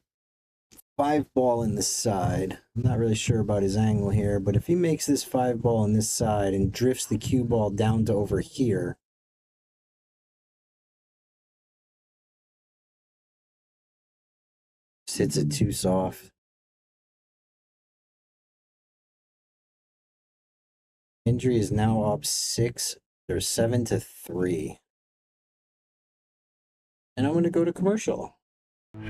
5 ball in the side. I'm not really sure about his angle here, but if he makes this 5 ball in this side and drifts the cue ball down to over here, just hits it too soft. Yendri is now up 6. There's 7-3. And I'm going to go to commercial. Joey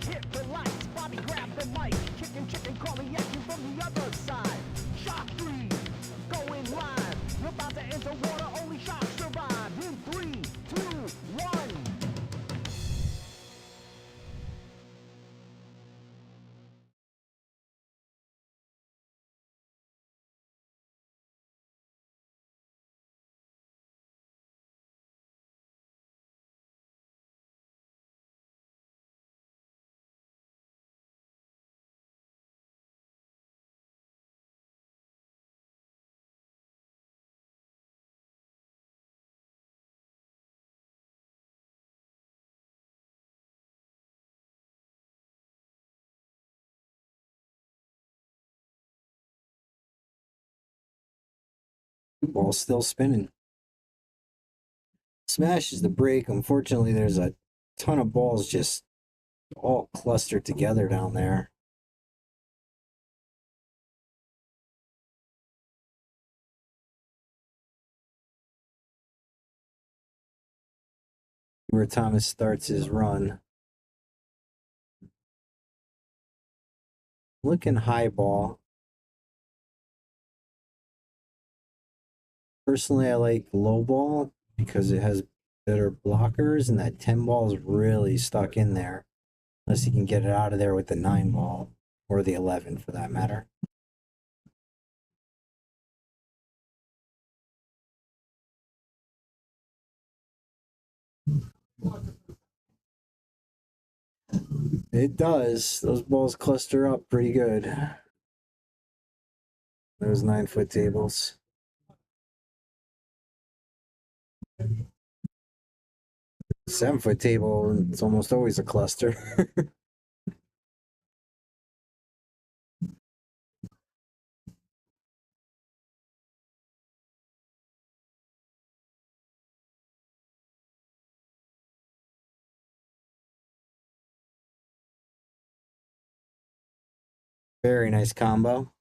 hit the lights, Bobby grabbed the mic, chicken calling at you from the other side. Shock 3, going live. We're about to enter water, only shock survive. In 3, 2, 1. Ball still spinning. Smashes the break. Unfortunately, there's a ton of balls just all clustered together down there. Where Thomas starts his run. Looking high ball. Personally, I like low ball because it has better blockers, and that 10 ball is really stuck in there. Unless you can get it out of there with the 9 ball, or the 11 for that matter. It does. Those balls cluster up pretty good. Those 9-foot tables. 7-foot table, it's almost always a cluster. Very nice combo.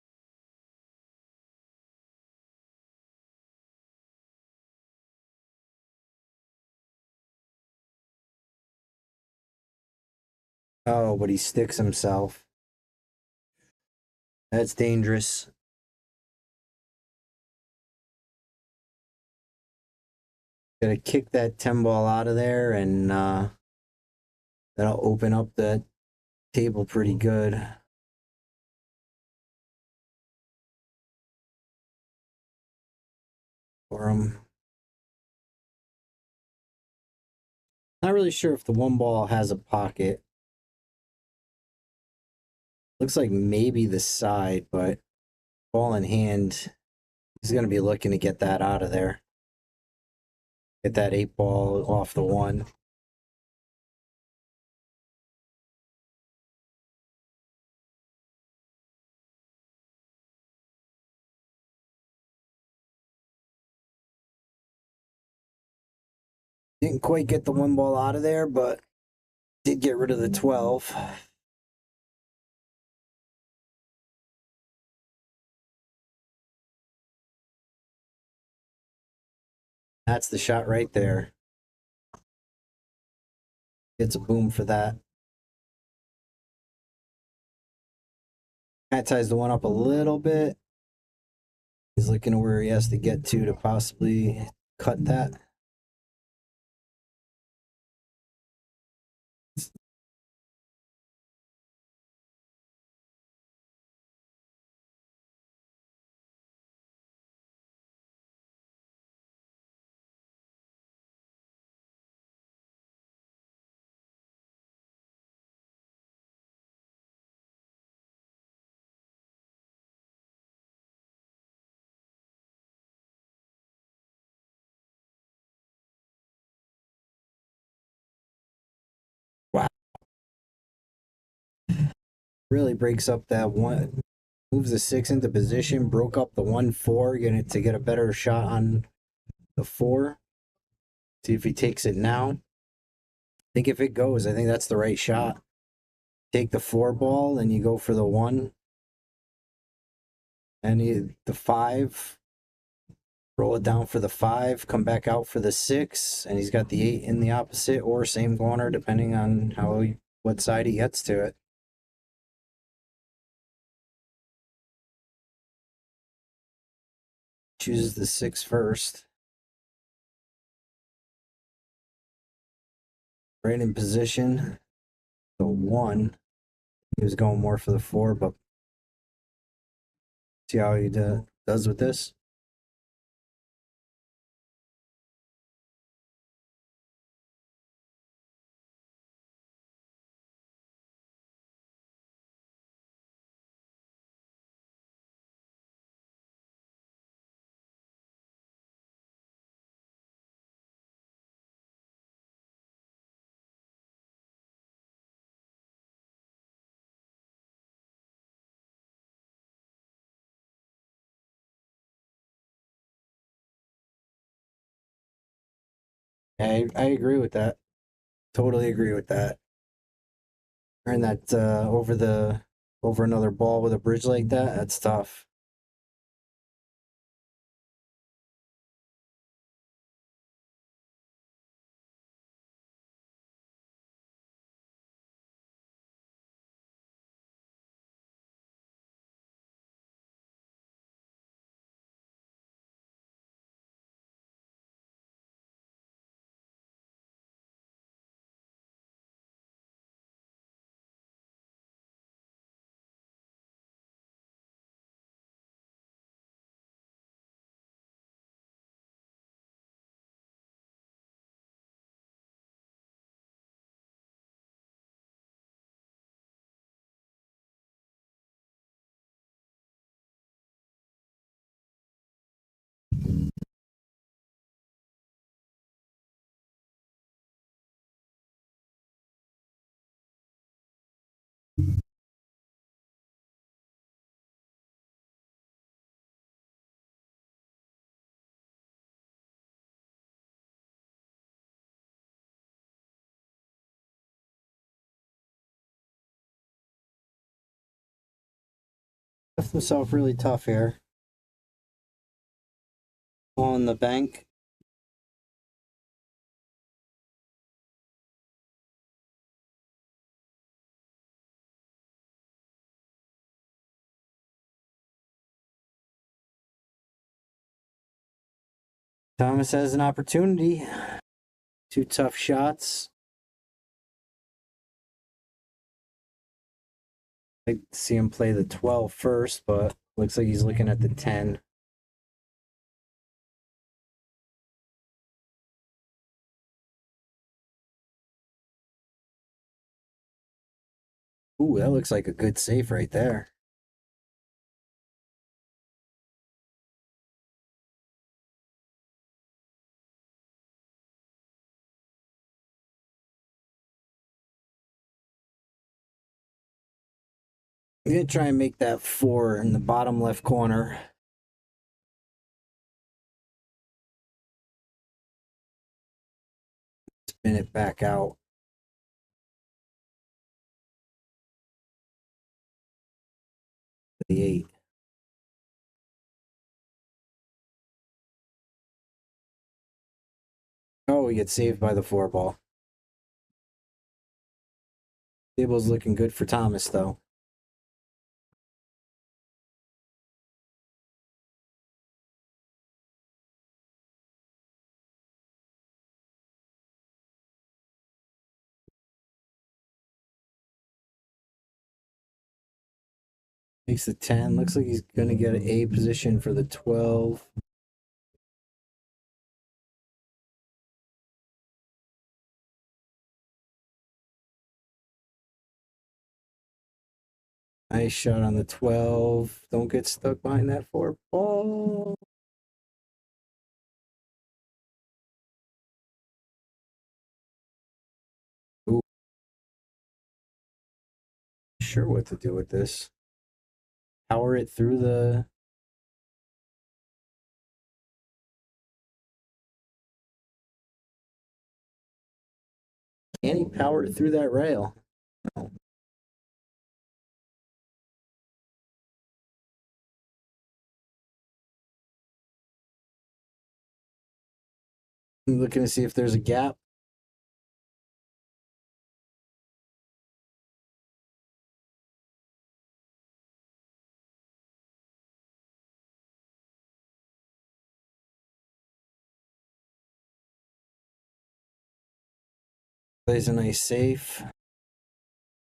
Oh, but he sticks himself. That's dangerous. Gotta kick that 10 ball out of there, and that'll open up that table pretty good. For him. Not really sure if the 1 ball has a pocket. Looks like maybe the side, but ball in hand, he's going to be looking to get that out of there. Get that 8 ball off the 1. Didn't quite get the 1 ball out of there, but did get rid of the 12. That's the shot right there. Gets a boom for that. Kind of ties the 1 up a little bit. He's looking to where he has to get to possibly cut that. Wow. Really breaks up that 1. Moves the 6 into position. Broke up the 1-4. Getting it to get a better shot on the 4. See if he takes it now. I think if it goes, I think that's the right shot. Take the 4 ball and you go for the 1. And the 5. Roll it down for the 5. Come back out for the 6. And he's got the 8 in the opposite or same corner, depending on what side he gets to it. Chooses the 6 first. Right in position. The 1. He was going more for the 4, but see how he does with this? I agree with that. Totally agree with that. Turn that over another ball with a bridge like that, that's tough. Left himself really tough here. On the bank. Thomas has an opportunity. 2 tough shots. I'd like to see him play the 12 first, but looks like he's looking at the 10. Ooh, that looks like a good save right there. I'm going to try and make that 4 in the bottom left corner. Spin it back out. The 8. Oh, we get saved by the 4 ball. Table's looking good for Thomas, though. Makes the 10. Looks like he's going to get an A position for the 12. Nice shot on the 12. Don't get stuck behind that 4 ball. Ooh. Sure what to do with this. Power it through the... Can he power it through that rail? No. I'm looking to see if there's a gap. Plays a nice safe.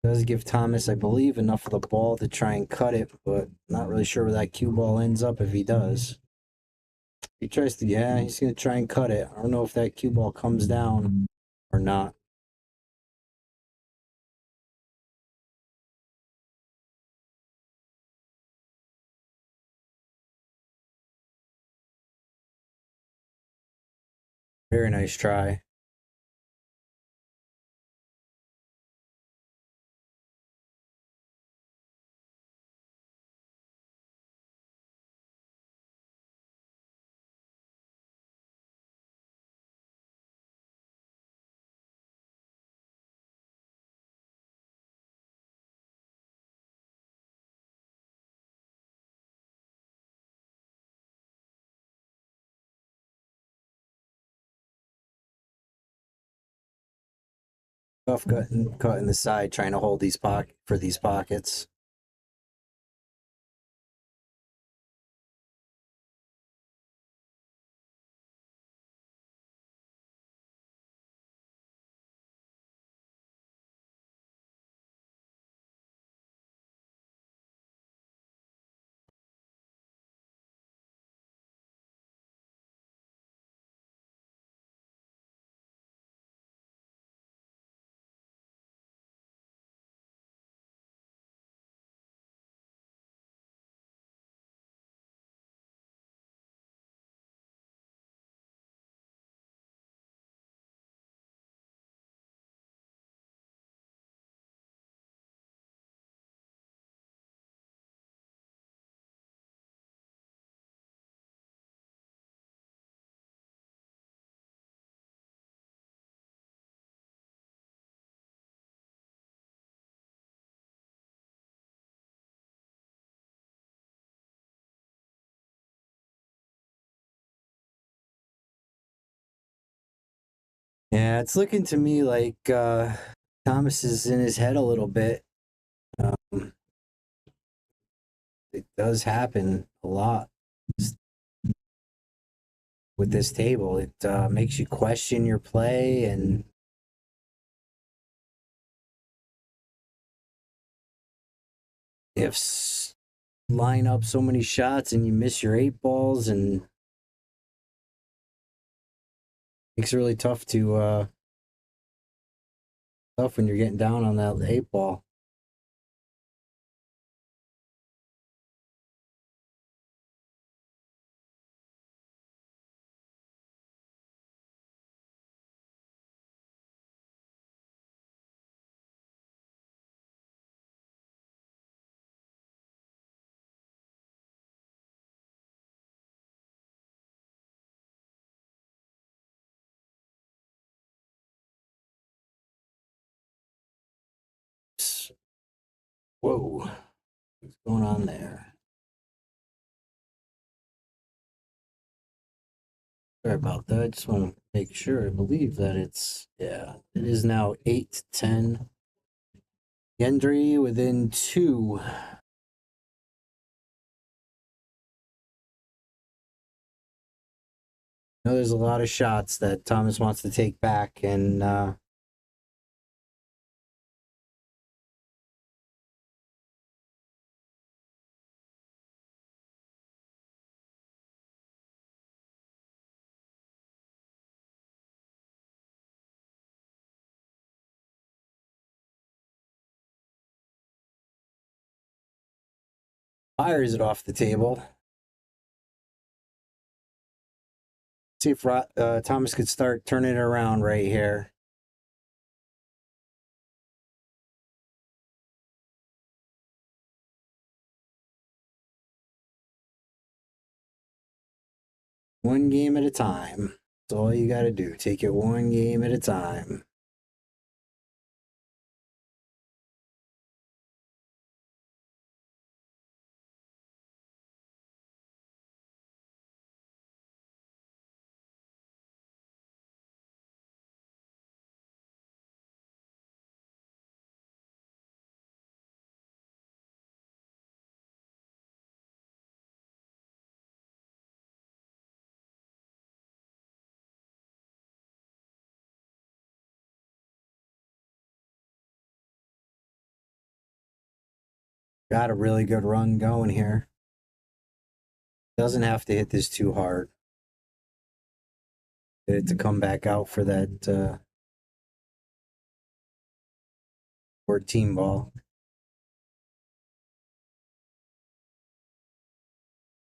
Does give Thomas, I believe, enough of the ball to try and cut it, but not really sure where that cue ball ends up if he does. He tries to, yeah, he's going to try and cut it. I don't know if that cue ball comes down or not. Very nice try. Tough cut in the side, trying to hold these pockets. Yeah, it's looking to me like Thomas is in his head a little bit. It does happen a lot with this table. It makes you question your play, and if line up so many shots and you miss your 8 balls, and makes it really tough when you're getting down on that 8 ball. Whoa, what's going on there? Sorry about that. I just want to make sure. I believe that it is now 8-10. Yendri within 2. I know there's a lot of shots that Thomas wants to take back, and fires it off the table. See if Thomas could start turning it around right here. One game at a time. That's all you got to do. Take it one game at a time. Got a really good run going here. Doesn't have to hit this too hard. Get it to come back out for that 14 ball.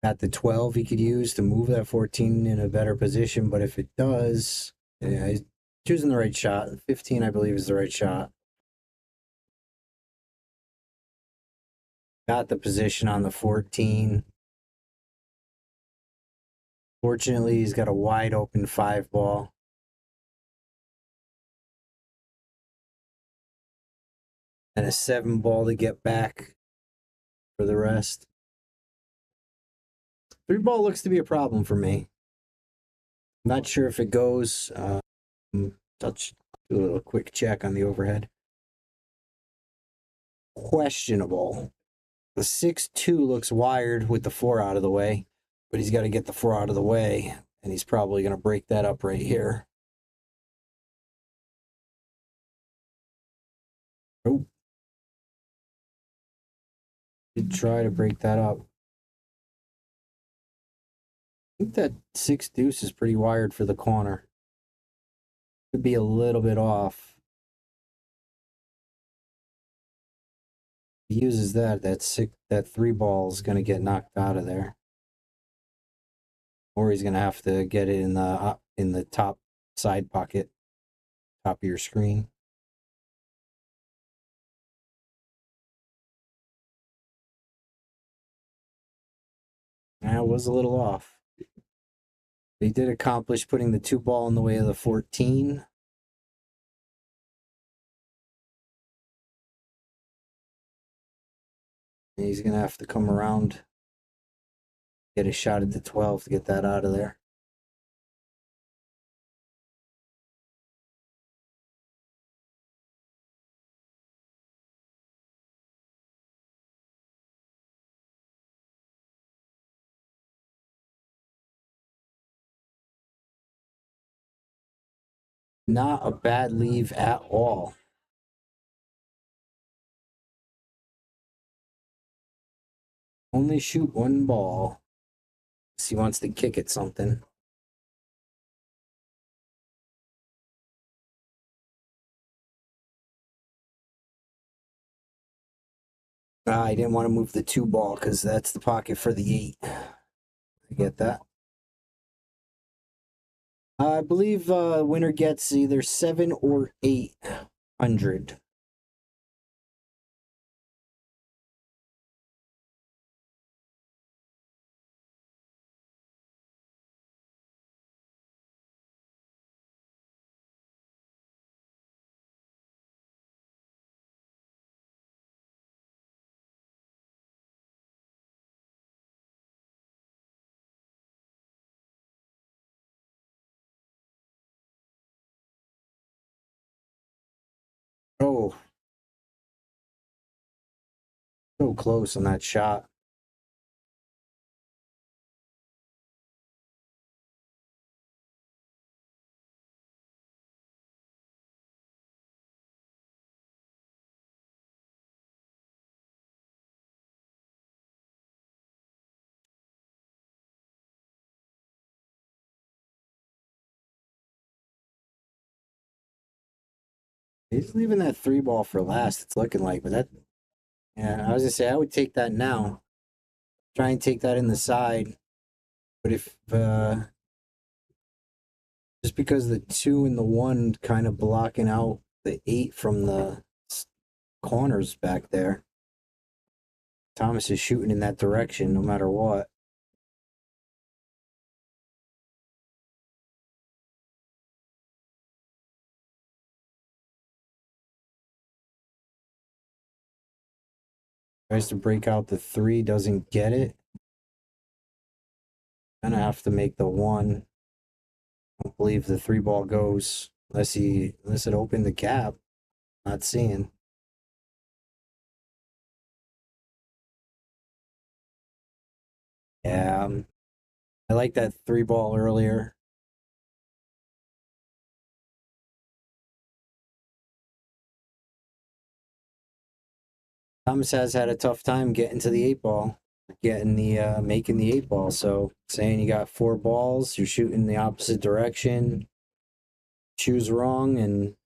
Got the 12 he could use to move that 14 in a better position, but if it does, yeah, he's choosing the right shot. 15, I believe, is the right shot. Got the position on the 14. Fortunately, he's got a wide open 5 ball. And a 7 ball to get back for the rest. 3 ball looks to be a problem for me. Not sure if it goes. Do a little quick check on the overhead. Questionable. The 6-2 looks wired with the 4 out of the way, but he's got to get the 4 out of the way, and he's probably going to break that up right here. Oh. Did try to break that up. I think that 6 deuce is pretty wired for the corner. Could be a little bit off. He uses that 3 ball is going to get knocked out of there, or he's going to have to get it in the top side pocket, top of your screen. That was a little off. He did accomplish putting the 2 ball in the way of the 14. And he's going to have to come around, get a shot at the 12 to get that out of there. Not a bad leave at all. Only shoot one ball. He wants to kick at something. I didn't want to move the 2 ball because that's the pocket for the 8. I get that. I believe winner gets either 7 or 800. Oh, so close on that shot. He's leaving that 3 ball for last, it's looking like, but that, yeah, I was gonna say I would take that now. Try and take that in the side. But if just because the 2 and the 1 kind of blocking out the 8 from the corners back there. Thomas is shooting in that direction no matter what. Tries to break out the 3, doesn't get it. Gonna have to make the 1. I don't believe the 3 ball goes unless it opened the gap. Not seeing. Yeah, I like that 3 ball earlier. Thomas has had a tough time getting to the 8 ball, getting the making the 8 ball. So saying you got 4 balls, you're shooting the opposite direction, choose wrong and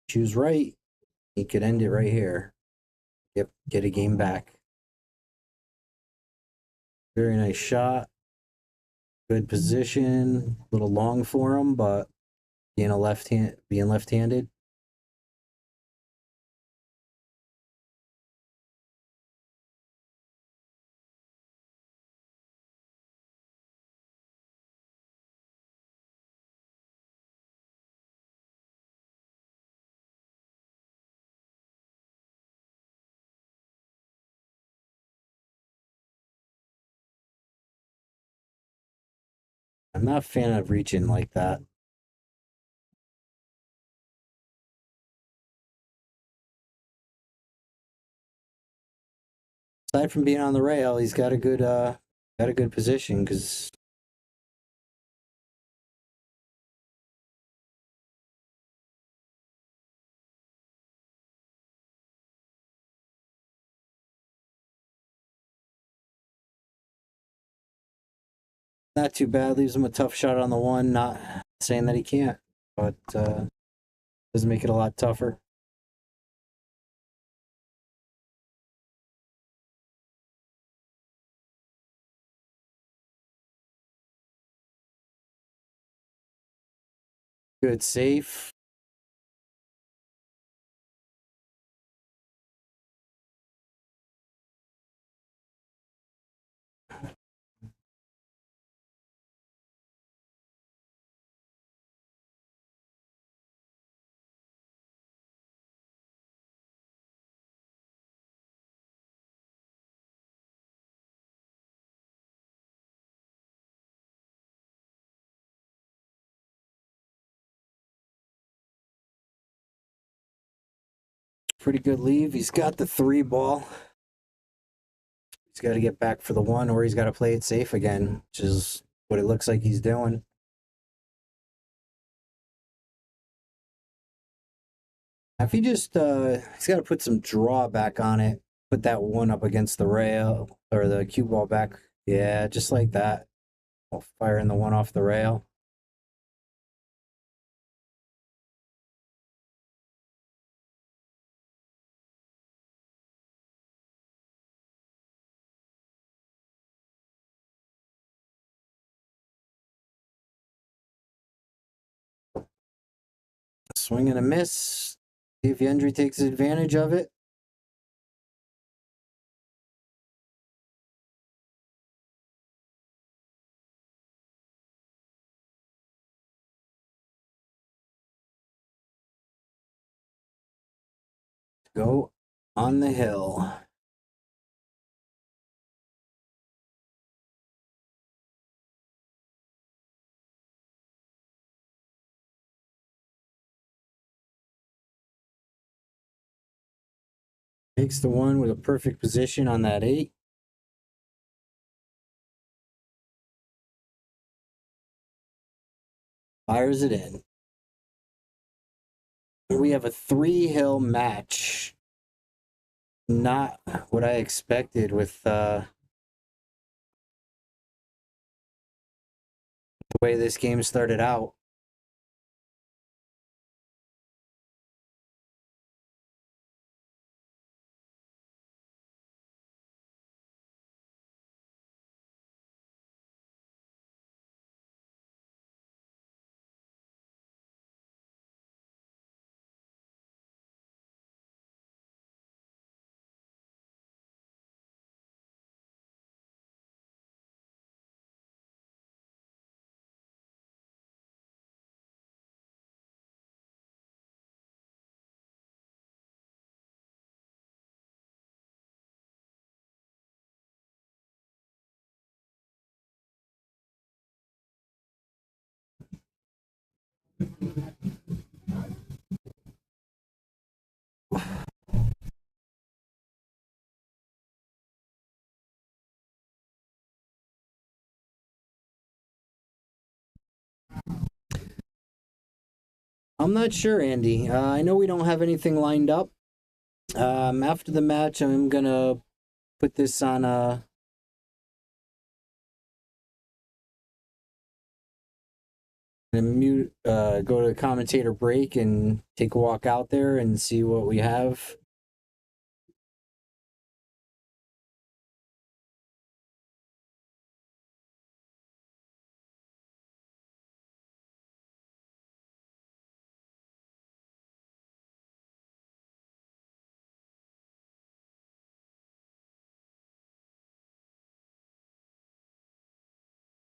choose right. You could end it right here. Yep, get a game back. Very nice shot. Good position. A little long for him, but being left-handed. I'm not a fan of reaching like that. Aside from being on the rail, he's got a good position because not too bad. Leaves him a tough shot on the 1. Not saying that he can't, but doesn't make it a lot tougher. Good safe. Pretty good leave. He's got the 3 ball. He's got to get back for the 1, or he's got to play it safe again, which is what it looks like he's doing. If he just, he's got to put some draw back on it. Put that one up against the rail, or the cue ball back. Yeah, just like that. I'll fire in the one off the rail. Swing and a miss. See if Yendri takes advantage of it. Go on the hill. Takes the one with a perfect position on that 8. Fires it in. We have a 3-hill match. Not what I expected with the way this game started out. I'm not sure, Andy. I know we don't have anything lined up. After the match, I'm gonna put this on and mute. Go to the commentator break and take a walk out there and see what we have.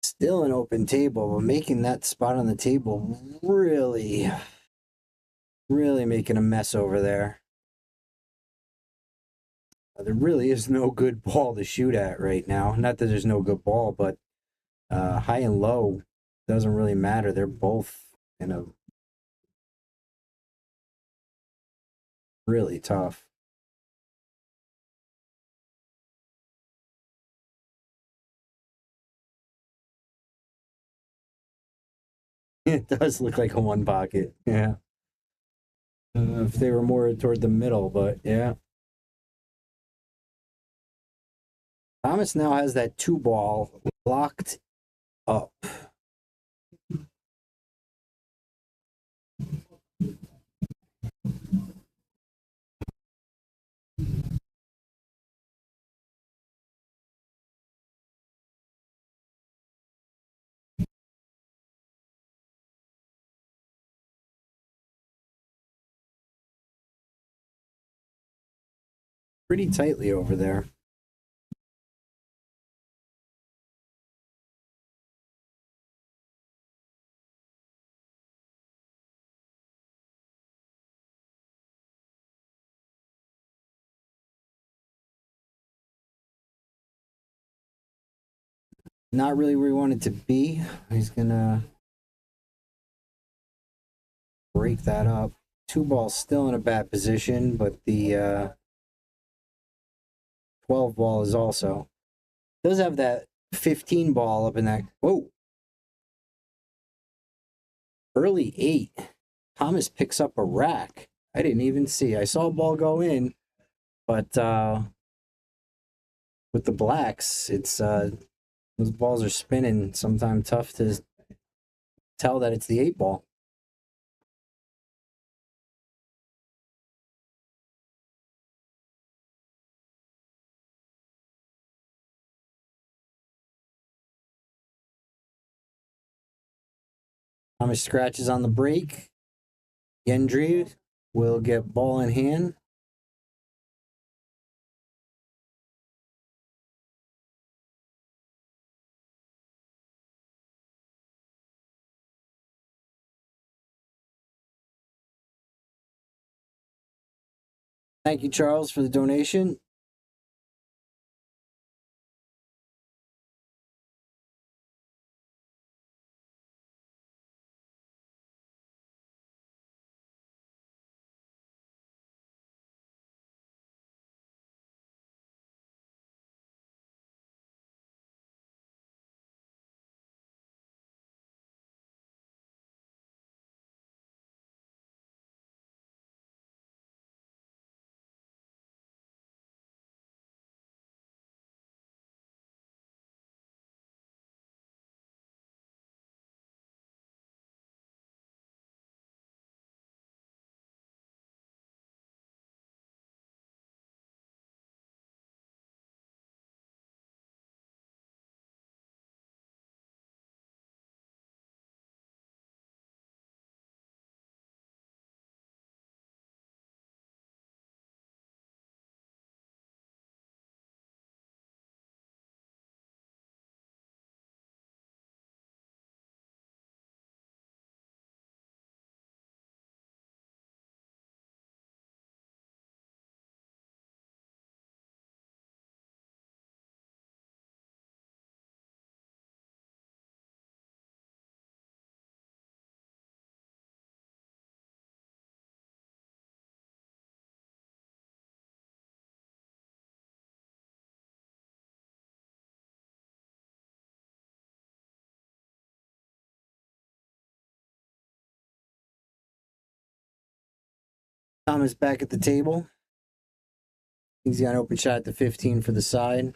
Still an open table, but making that spot on the table really making a mess over there. There really is no good ball to shoot at right now. Not that there's no good ball, but high and low doesn't really matter. They're both in a really tough. It does look like a one pocket. Yeah. If they were more toward the middle, but yeah. Thomas now has that 2 ball locked up. Pretty tightly over there. Not really where he wanted to be. He's gonna break that up. 2 ball still in a bad position, but the 12 ball is also. Does have that 15 ball up in that. Whoa. Early 8. Thomas picks up a rack. I didn't even see. I saw a ball go in, but with the blacks, it's those balls are spinning. Sometimes tough to tell that it's the 8 ball. Thomas scratches on the break. Yendri will get ball in hand. Thank you, Charles, for the donation. Thomas back at the table. He's got an open shot at the 15 for the side.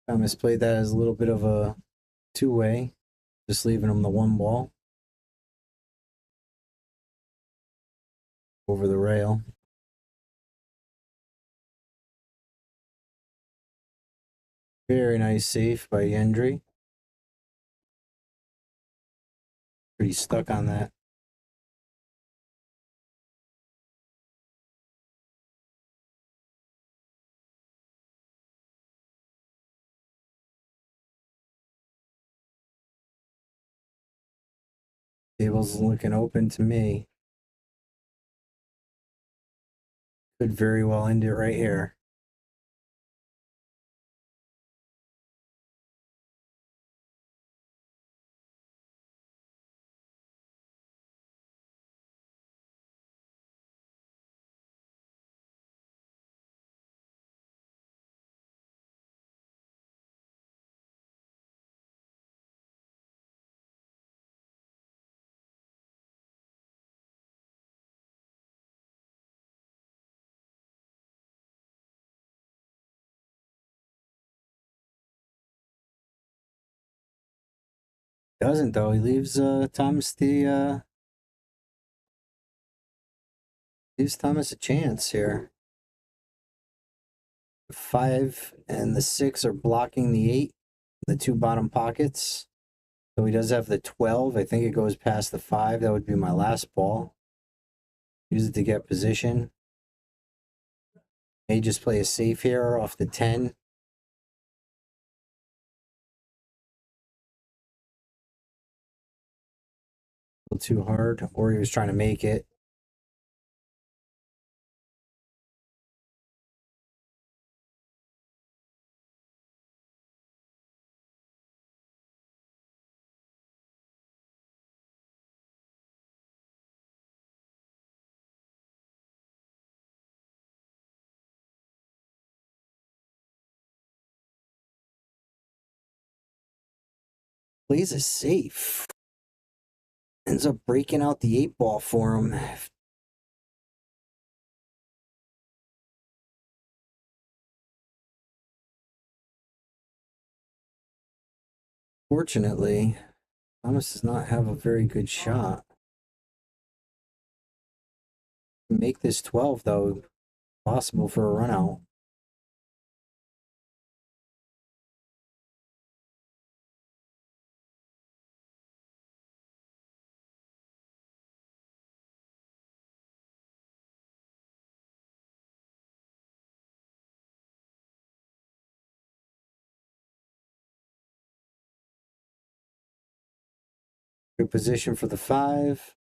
Thomas played that as a little bit of a two-way, just leaving him the 1 ball over the rail. Very nice save by Yendri. Pretty stuck on that. Table's looking open to me. Could very well end it right here. Doesn't though. He leaves Thomas leaves Thomas a chance here. 5 and the 6 are blocking the 8, the 2 bottom pockets. So he does have the 12. I think it goes past the 5. That would be my last ball. Use it to get position. May just play a safe here off the 10. A little too hard, or he was trying to make it. Plays it safe. Ends up breaking out the 8-ball for him. Fortunately, Thomas does not have a very good shot. Make this 12, though, possible for a run out. Good position for the 5.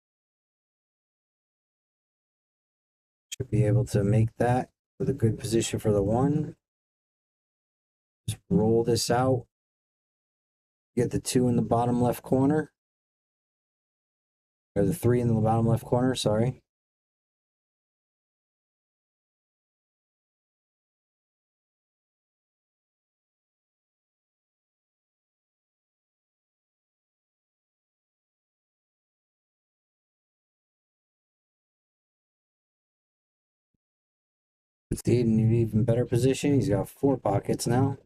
Should be able to make that with a good position for the 1. Just roll this out. Get the 2 in the bottom left corner. Or the 3 in the bottom left corner, sorry. Puts the 8 in an even better position. He's got 4 pockets now.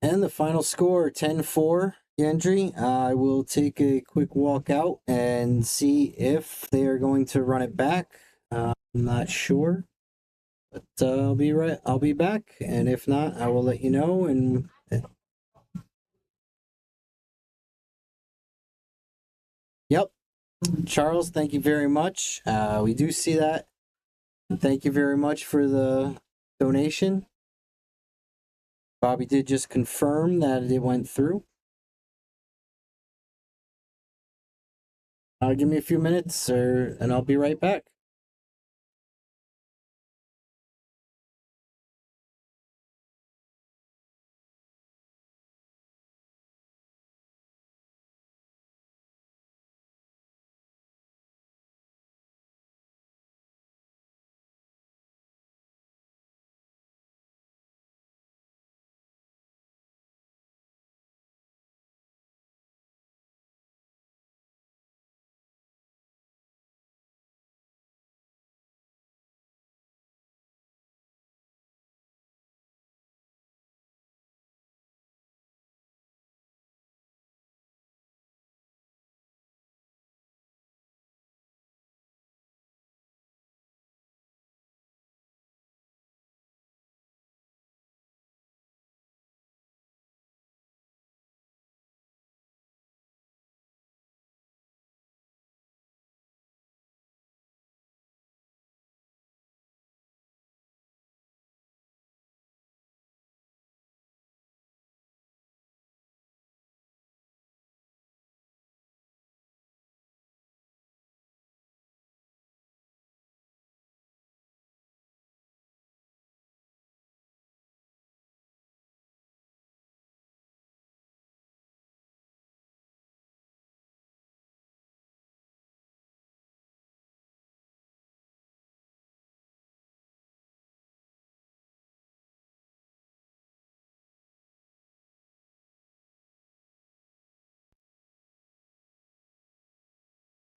And the final score, 10-4, Yendri. I will take a quick walk out and see if they are going to run it back. I'm not sure, but I'll be back, and if not, I will let you know. And yep, Charles, thank you very much. We do see that. Thank you very much for the donation. Bobby did just confirm that it went through. Give me a few minutes, and I'll be right back.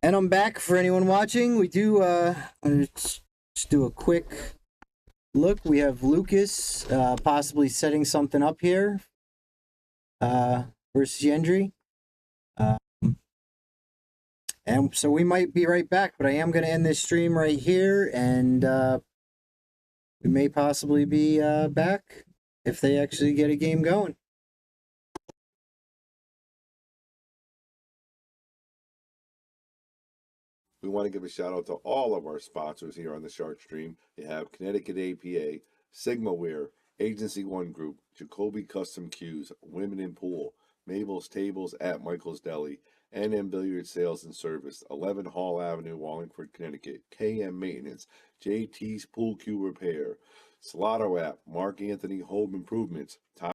And I'm back for anyone watching. We do just do a quick look. We have Lucas possibly setting something up here versus Yendri. And so we might be right back, but I am going to end this stream right here, and we may possibly be back if they actually get a game going. We want to give a shout out to all of our sponsors here on the Shark Stream. You have Connecticut APA, SigmaWare, Agency One Group, Jacoby Custom Cues, Women in Pool, Mabel's Tables at Michael's Deli, NM Billiard Sales and Service, 11 Hall Avenue, Wallingford, Connecticut, KM Maintenance, JT's Pool Cue Repair, Salado App, Mark Anthony Home Improvements,